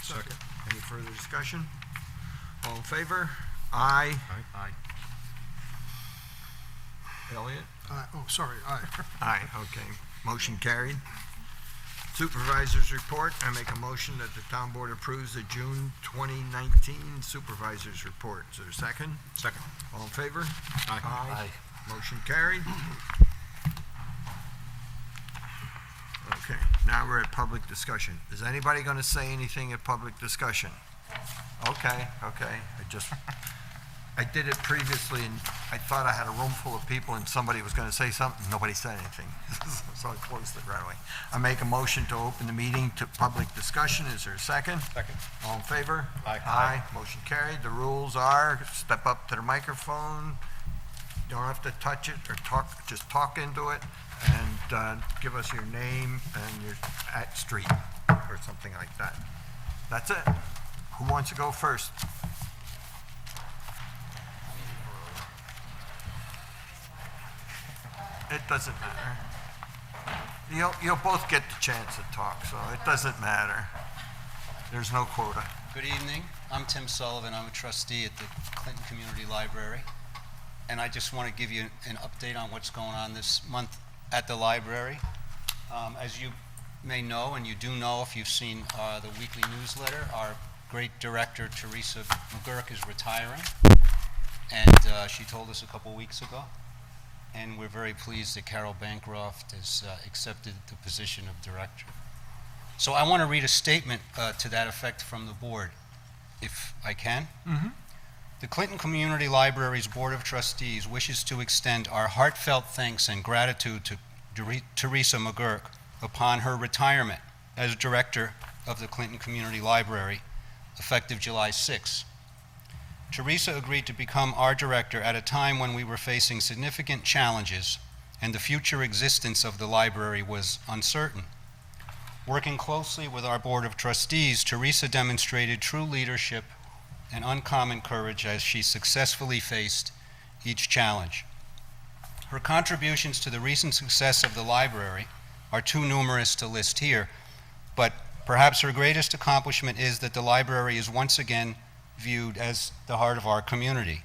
Second. Any further discussion? All in favor? Aye. Aye. Elliot? Sorry, aye. Aye, okay. Motion carried. Supervisors report. I make a motion that the town board approves the June 2019 supervisors report. Is there a second? Second. All in favor? Aye. Motion carried. Okay, now we're at public discussion. Is anybody going to say anything at public discussion? Okay. I did it previously, and I thought I had a room full of people and somebody was going to say something. Nobody said anything, so I closed it right away. I make a motion to open the meeting to public discussion. Is there a second? Second. All in favor? Aye. Aye. Motion carried. The rules are step up to the microphone. Don't have to touch it or talk, just talk into it, and give us your name and your street or something like that. That's it. Who wants to go first? It doesn't matter. You'll both get the chance to talk, so it doesn't matter. There's no quota. Good evening. I'm Tim Sullivan. I'm a trustee at the Clinton Community Library. And I just want to give you an update on what's going on this month at the library. As you may know, and you do know if you've seen the weekly newsletter, our great director, Teresa McGurk, is retiring. And she told us a couple weeks ago. And we're very pleased that Carol Bancroft has accepted the position of director. So I want to read a statement to that effect from the board, if I can. Mm-hmm. The Clinton Community Library's Board of Trustees wishes to extend our heartfelt thanks and gratitude to Teresa McGurk upon her retirement as director of the Clinton Community Library, effective July 6. Teresa agreed to become our director at a time when we were facing significant challenges and the future existence of the library was uncertain. Working closely with our Board of Trustees, Teresa demonstrated true leadership and uncommon courage as she successfully faced each challenge. Her contributions to the recent success of the library are too numerous to list here, but perhaps her greatest accomplishment is that the library is once again viewed as the heart of our community.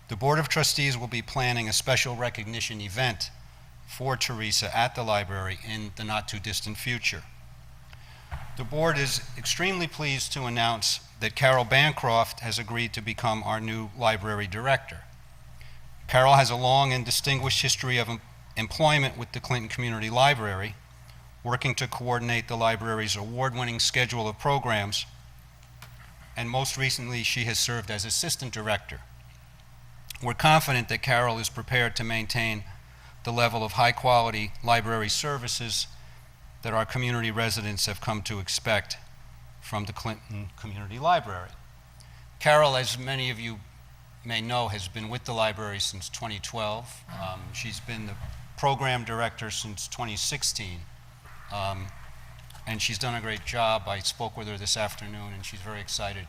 The Board of Trustees will be planning a special recognition event for Teresa at the library in the not-too-distant future. The board is extremely pleased to announce that Carol Bancroft has agreed to become our new library director. Carol has a long and distinguished history of employment with the Clinton Community Library, working to coordinate the library's award-winning schedule of programs, and most recently she has served as assistant director. We're confident that Carol is prepared to maintain the level of high-quality library services that our community residents have come to expect from the Clinton Community Library. Carol, as many of you may know, has been with the library since 2012. She's been the program director since 2016. And she's done a great job. I spoke with her this afternoon, and she's very excited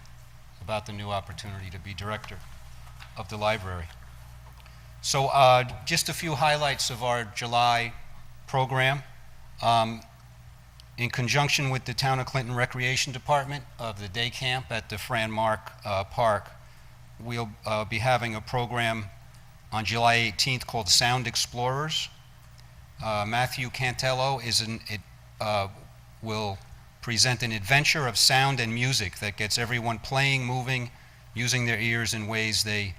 about the new opportunity to be director of the library. So just a few highlights of our July program. In conjunction with the Town of Clinton Recreation Department of the day camp at the Fran Mark Park, we'll be having a program on July 18th called Sound Explorers. Matthew Cantello will present an adventure of sound and music that gets everyone playing, moving, using their ears in ways they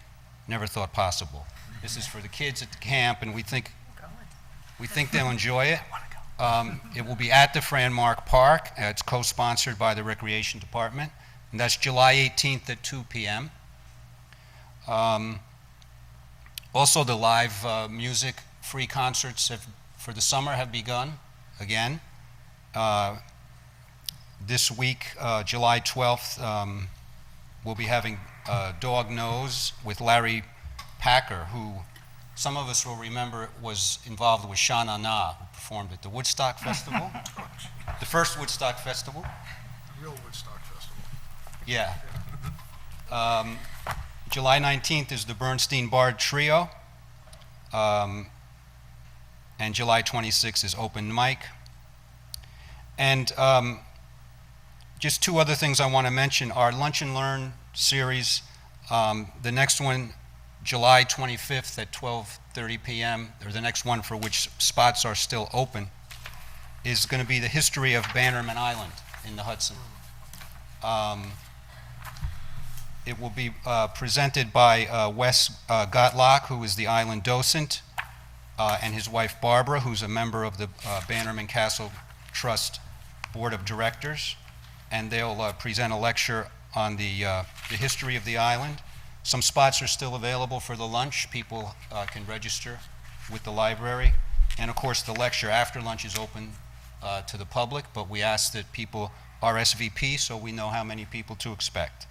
never thought possible. This is for the kids at the camp, and we think they'll enjoy it. It will be at the Fran Mark Park. It's co-sponsored by the Recreation Department, and that's July 18th at 2 p.m. Also, the live music free concerts for the summer have begun again. This week, July 12th, we'll be having Dog Nose with Larry Packer, who some of us will remember was involved with Sha Na Na, who performed at the Woodstock Festival, the first Woodstock Festival. The real Woodstock Festival. Yeah. July 19th is the Bernstein Bard Trio. And July 26th is open mic. And just two other things I want to mention. Our Lunch and Learn series, the next one, July 25th at 12:30 p.m., or the next one for which spots are still open, is going to be the history of Bannerman Island in the Hudson. It will be presented by Wes Gottlock, who is the island docent, and his wife Barbara, who's a member of the Bannerman Castle Trust Board of Directors. And they'll present a lecture on the history of the island. Some spots are still available for the lunch. People can register with the library. And of course, the lecture after lunch is open to the public, but we ask that people RSVP so we know how many people to expect.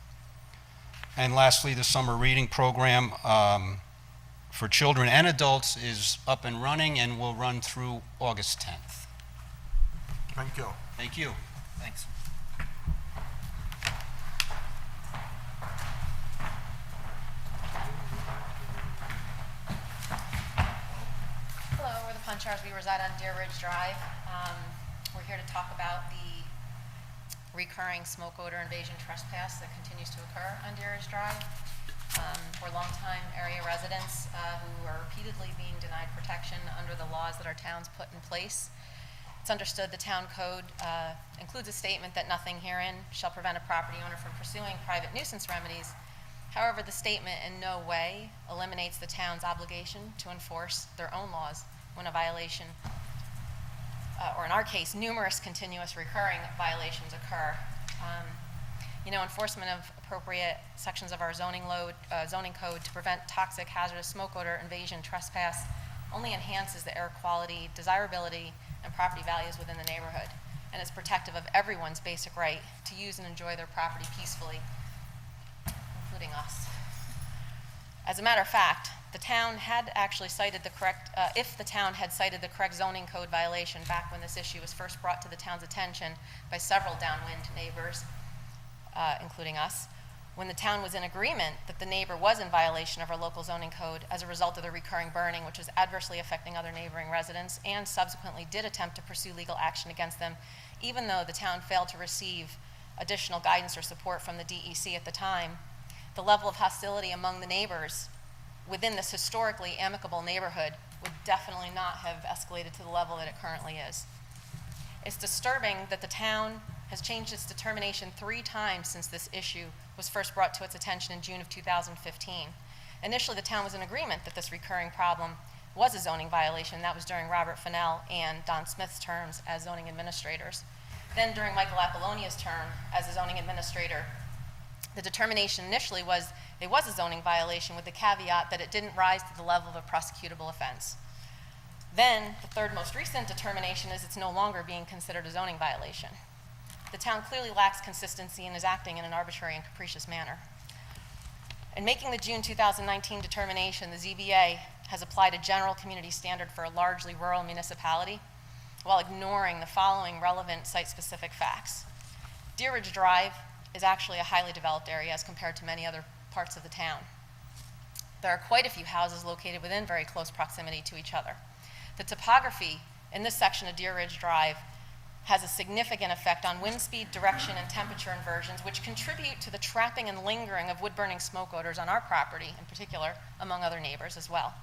And lastly, the summer reading program for children and adults is up and running and will run through August 10th. Thank you. Thank you. Thanks. Hello, we're the Punchers. We reside on Deer Ridge Drive. We're here to talk about the recurring smoke odor invasion trespass that continues to occur on Deer Ridge Drive. We're longtime area residents who are repeatedly being denied protection under the laws that our town's put in place. It's understood the town code includes a statement that nothing herein shall prevent a property owner from pursuing private nuisance remedies. However, the statement in no way eliminates the town's obligation to enforce their own laws when a violation, or in our case, numerous continuous recurring violations occur. Enforcement of appropriate sections of our zoning code to prevent toxic, hazardous smoke odor invasion trespass only enhances the air quality, desirability, and property values within the neighborhood, and is protective of everyone's basic right to use and enjoy their property peacefully, including us. As a matter of fact, the town had actually cited the correct, if the town had cited the correct zoning code violation back when this issue was first brought to the town's attention by several downwind neighbors, including us, when the town was in agreement that the neighbor was in violation of our local zoning code as a result of the recurring burning, which was adversely affecting other neighboring residents, and subsequently did attempt to pursue legal action against them, even though the town failed to receive additional guidance or support from the DEC at the time. The level of hostility among the neighbors within this historically amicable neighborhood would definitely not have escalated to the level that it currently is. It's disturbing that the town has changed its determination 3 times since this issue was first brought to its attention in June of 2015. Initially, the town was in agreement that this recurring problem was a zoning violation. That was during Robert Fennell and Don Smith's terms as zoning administrators. Then during Michael Apollonia's term as a zoning administrator, the determination initially was it was a zoning violation with the caveat that it didn't rise to the level of a prosecutable offense. Then the third most recent determination is it's no longer being considered a zoning violation. The town clearly lacks consistency and is acting in an arbitrary and capricious manner. In making the June 2019 determination, the ZBA has applied a general community standard for a largely rural municipality while ignoring the following relevant site-specific facts. Deer Ridge Drive is actually a highly developed area as compared to many other parts of the town. There are quite a few houses located within very close proximity to each other. The topography in this section of Deer Ridge Drive has a significant effect on wind speed, direction, and temperature inversions, which contribute to the trapping and lingering of wood-burning smoke odors on our property, in particular, among other neighbors as well.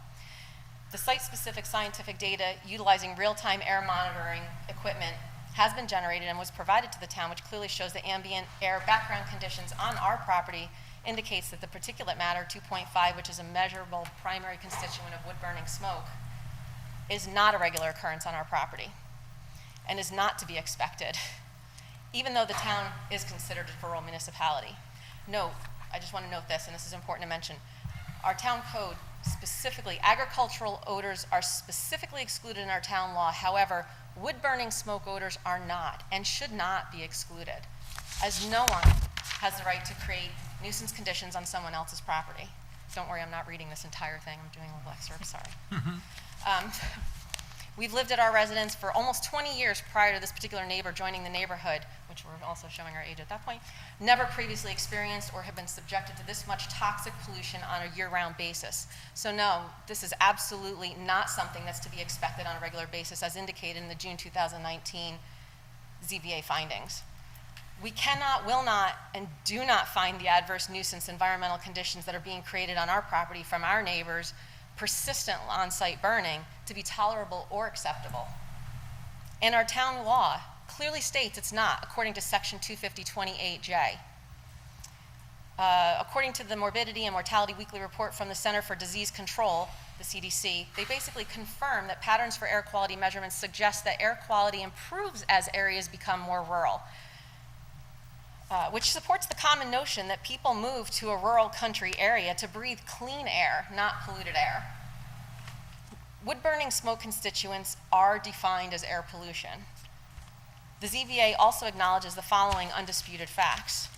The site-specific scientific data utilizing real-time air monitoring equipment has been generated and was provided to the town, which clearly shows the ambient air background conditions on our property indicates that the particulate matter 2.5, which is a measurable primary constituent of wood-burning smoke, is not a regular occurrence on our property and is not to be expected, even though the town is considered a rural municipality. Note, I just want to note this, and this is important to mention, our town code specifically, agricultural odors are specifically excluded in our town law. However, wood-burning smoke odors are not and should not be excluded, as no one has the right to create nuisance conditions on someone else's property. Don't worry, I'm not reading this entire thing. I'm doing a little excerpt, sorry. We've lived at our residence for almost 20 years prior to this particular neighbor joining the neighborhood, which we're also showing our age at that point, never previously experienced or have been subjected to this much toxic pollution on a year-round basis. So no, this is absolutely not something that's to be expected on a regular basis, as indicated in the June 2019 ZBA findings. We cannot, will not, and do not find the adverse nuisance environmental conditions that are being created on our property from our neighbors' persistent on-site burning to be tolerable or acceptable. And our town law clearly states it's not, according to section 250-28J. According to the Morbidity and Mortality Weekly Report from the Center for Disease Control, the CDC, they basically confirm that patterns for air quality measurements suggest that air quality improves as areas become more rural, which supports the common notion that people move to a rural country area to breathe clean air, not polluted air. Wood-burning smoke constituents are defined as air pollution. The ZBA also acknowledges the following undisputed facts.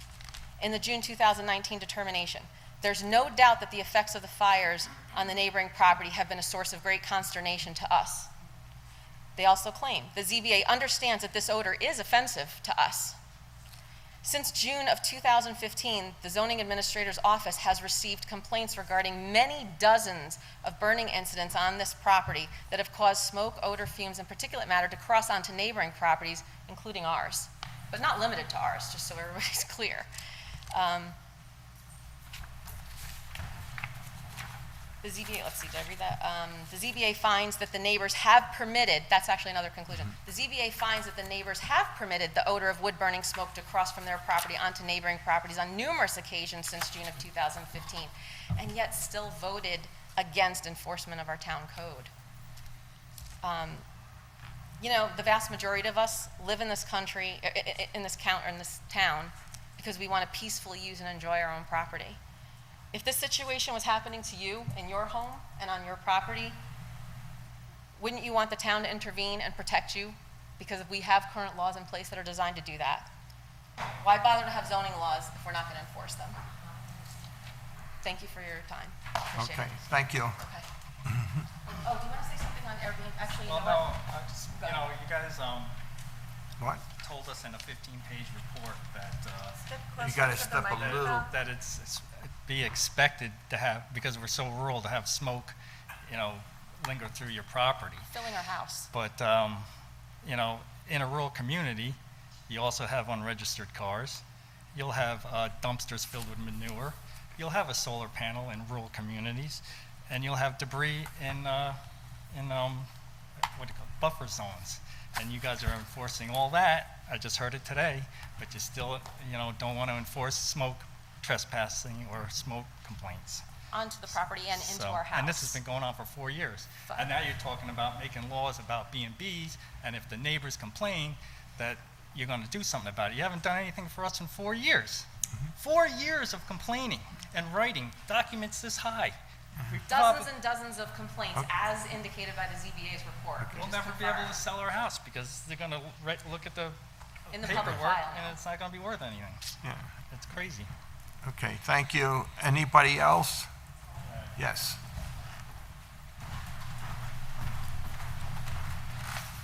In the June 2019 determination, there's no doubt that the effects of the fires on the neighboring property have been a source of great consternation to us. They also claim the ZBA understands that this odor is offensive to us. Since June of 2015, the Zoning Administrator's Office has received complaints regarding many dozens of burning incidents on this property that have caused smoke, odor, fumes, and particulate matter to cross onto neighboring properties, including ours, but not limited to ours, just so everybody's clear. The ZBA, let's see, did I read that? The ZBA finds that the neighbors have permitted, that's actually another conclusion. The ZBA finds that the neighbors have permitted the odor of wood-burning smoke to cross from their property onto neighboring properties on numerous occasions since June of 2015, and yet still voted against enforcement of our town code. You know, the vast majority of us live in this country, in this town, because we want to peacefully use and enjoy our own property. If this situation was happening to you in your home and on your property, wouldn't you want the town to intervene and protect you? Because we have current laws in place that are designed to do that. Why bother to have zoning laws if we're not going to enforce them? Thank you for your time. Appreciate Okay, it. thank you. Okay. Oh, do you want to say something on Airbnb? Actually, you Well, know no, what? I just, you know, you guys What? told us in a 15-page report that You gotta step a little. that it's be expected to have, because we're so rural, to have smoke, you know, linger through your property. Filling our house. But you know, in a rural community, you also have unregistered cars. You'll have dumpsters filled with manure. You'll have a solar panel in rural communities, and you'll have debris in what do you call it, buffer zones. And you guys are enforcing all that. I just heard it today, but you still, you know, don't want to enforce smoke trespassing or smoke complaints. Onto the property and into So- our house. And this has been going on for 4 years. And now you're talking about making laws about B&Bs, and if the neighbors complain, that you're going to do something about it. You haven't done anything for us in 4 years. 4 years of complaining and writing documents this high. We've Dozens probably- and dozens of complaints, as indicated by the ZBA's report. which We'll is never be able to confirmed. sell our house because they're going to look at the In the public paperwork, file. and it's not going to be worth anything. Yeah. It's crazy. Okay, thank you. Anybody else? Yes.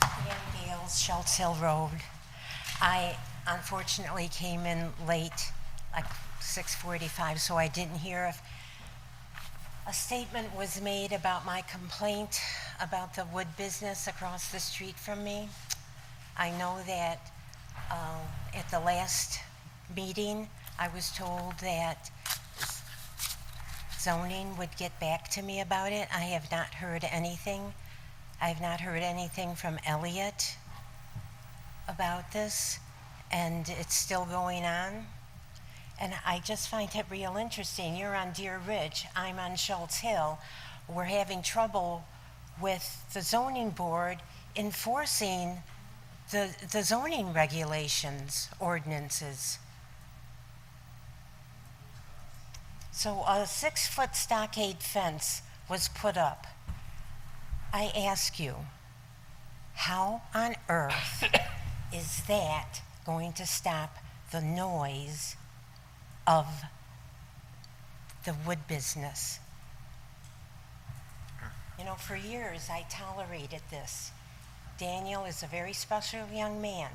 Dan Gales, Schultz Hill Road. I unfortunately came in late, like 6:45, so I didn't hear if a statement was made about my complaint about the wood business across the street from me. I know that at the last meeting, I was told that zoning would get back to me about it. I have not heard anything. I have not heard anything from Elliot about this, and it's still going on. And I just find it real interesting. You're on Deer Ridge, I'm on Schultz Hill. We're having trouble with the zoning board enforcing the zoning regulations, ordinances. So a 6-foot stockade fence was put up. I ask you, how on earth is that going to stop the noise of the wood business? You know, for years I tolerated this. Daniel is a very special young man.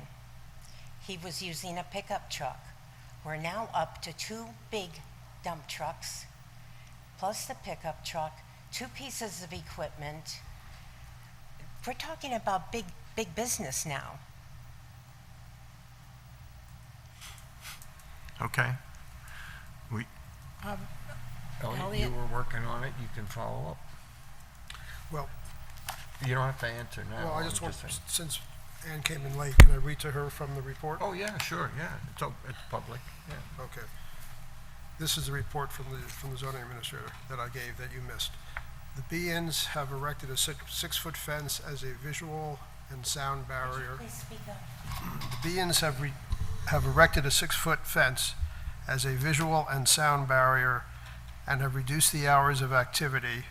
He was using a pickup truck. We're now up to 2 big dump trucks, plus the pickup truck, 2 pieces of equipment. We're talking about big business now. Okay. Elliot, Elliot? you were working on it, you can follow up. Well, You don't have to answer now. well, I I'm just want, saying. since Ann came in late, can I read to her from the report? Oh, yeah, sure, yeah, it's public, yeah. Okay. This is the report from the zoning administrator that I gave that you missed. The B-Ins have erected a 6-foot fence as a visual and sound barrier. Please speak up. The B-Ins have erected a 6-foot fence as a visual and sound barrier and have reduced the hours of activity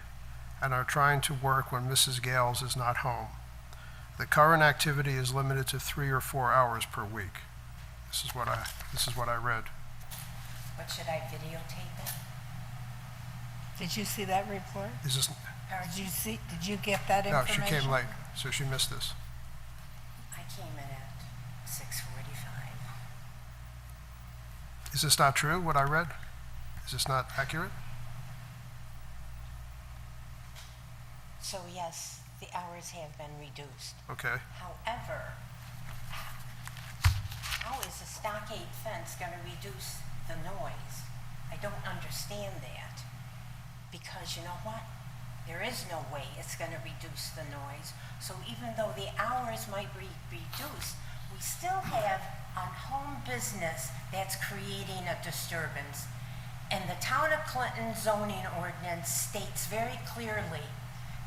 and are trying to work when Mrs. Gales is not home. The current activity is limited to 3 or 4 hours per week. This is what I read. What, should I videotape it? Did you see that report? Is this, Or did you get that no, information? she came late, so she missed this. I came in at 6:45. Is this not true, what I read? Is this not accurate? So yes, the hours have been reduced. Okay. However, how is a stockade fence going to reduce the noise? I don't understand that. Because you know what? There is no way it's going to reduce the noise. So even though the hours might be reduced, we still have on home business that's creating a disturbance. And the Town of Clinton zoning ordinance states very clearly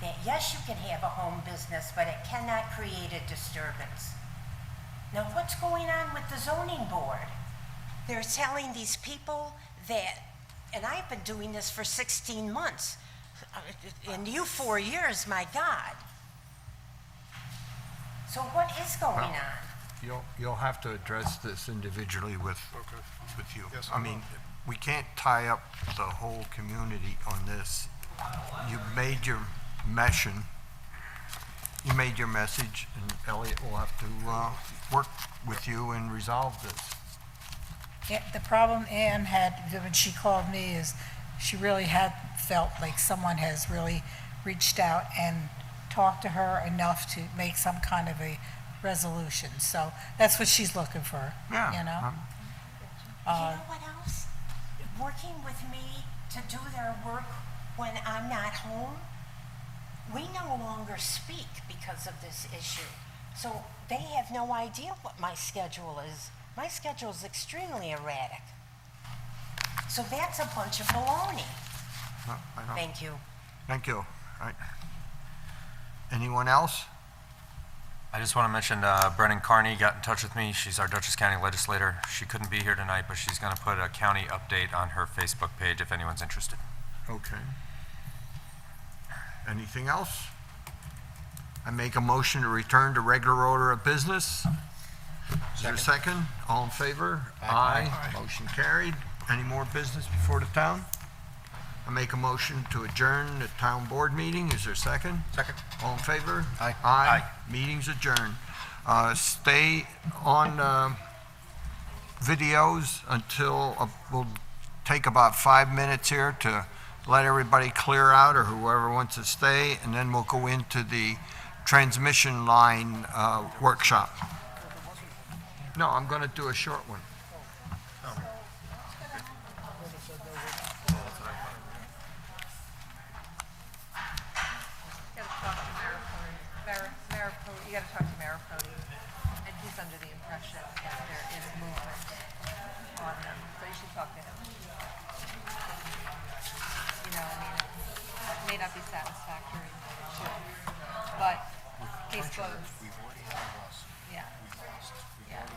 that yes, you can have a home business, but it cannot create a disturbance. Now, what's going on with the zoning board? They're telling these people that, and I've been doing this for 16 months, and you 4 years, my God. So what is going on? You'll have to address this individually with you. Yes, I mean, we can't tie up the whole community on this. You made your mission, you made your message, and Elliot will have to work with you and resolve this. Yeah, the problem Ann had when she called me is she really had felt like someone has really reached out and talked to her enough to make some kind of a resolution. So that's what she's looking for, Yeah. you know? You know what else? Working with me to do their work when I'm not home, we no longer speak because of this issue. So they have no idea what my schedule is. My schedule is extremely erratic. So that's a bunch of baloney. No, I don't. Thank you. Thank you. Right. Anyone else? I just want to mention Brennan Carney got in touch with me. She's our Dutchess County legislator. She couldn't be here tonight, but she's going to put a county update on her Facebook page if anyone's interested. Okay. Anything else? I make a motion to return to regular order of business. Is there a second? All in favor? Aye. Motion carried. Any more business before the town? I make a motion to adjourn the town board meeting. Is there a second? Second. All in favor? Aye. Aye. Meeting's adjourned. Stay on videos until, we'll take about 5 minutes here to let everybody clear out, or whoever wants to stay, and then we'll go into the transmission line workshop. No, I'm going to do a short one. You gotta talk to Mayor Pody, and he's under the impression that there is movement on them, so you should talk to him. You know, I mean, it may not be satisfactory, but case closed. Yeah. Yeah.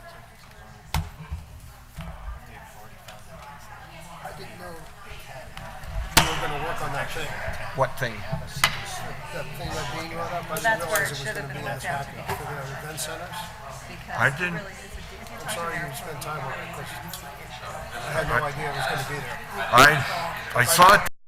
I didn't know if you were we're gonna work on that thing. What thing? That thing that Dean brought up, I Well, didn't that's where realize it it was should gonna have be been in this left out. packet. For the event centers. Because I it didn't- really is a- if you're I'm talking sorry air you spent quality, time on it, really 'cause is a issue. I had no idea it was gonna be there. I saw it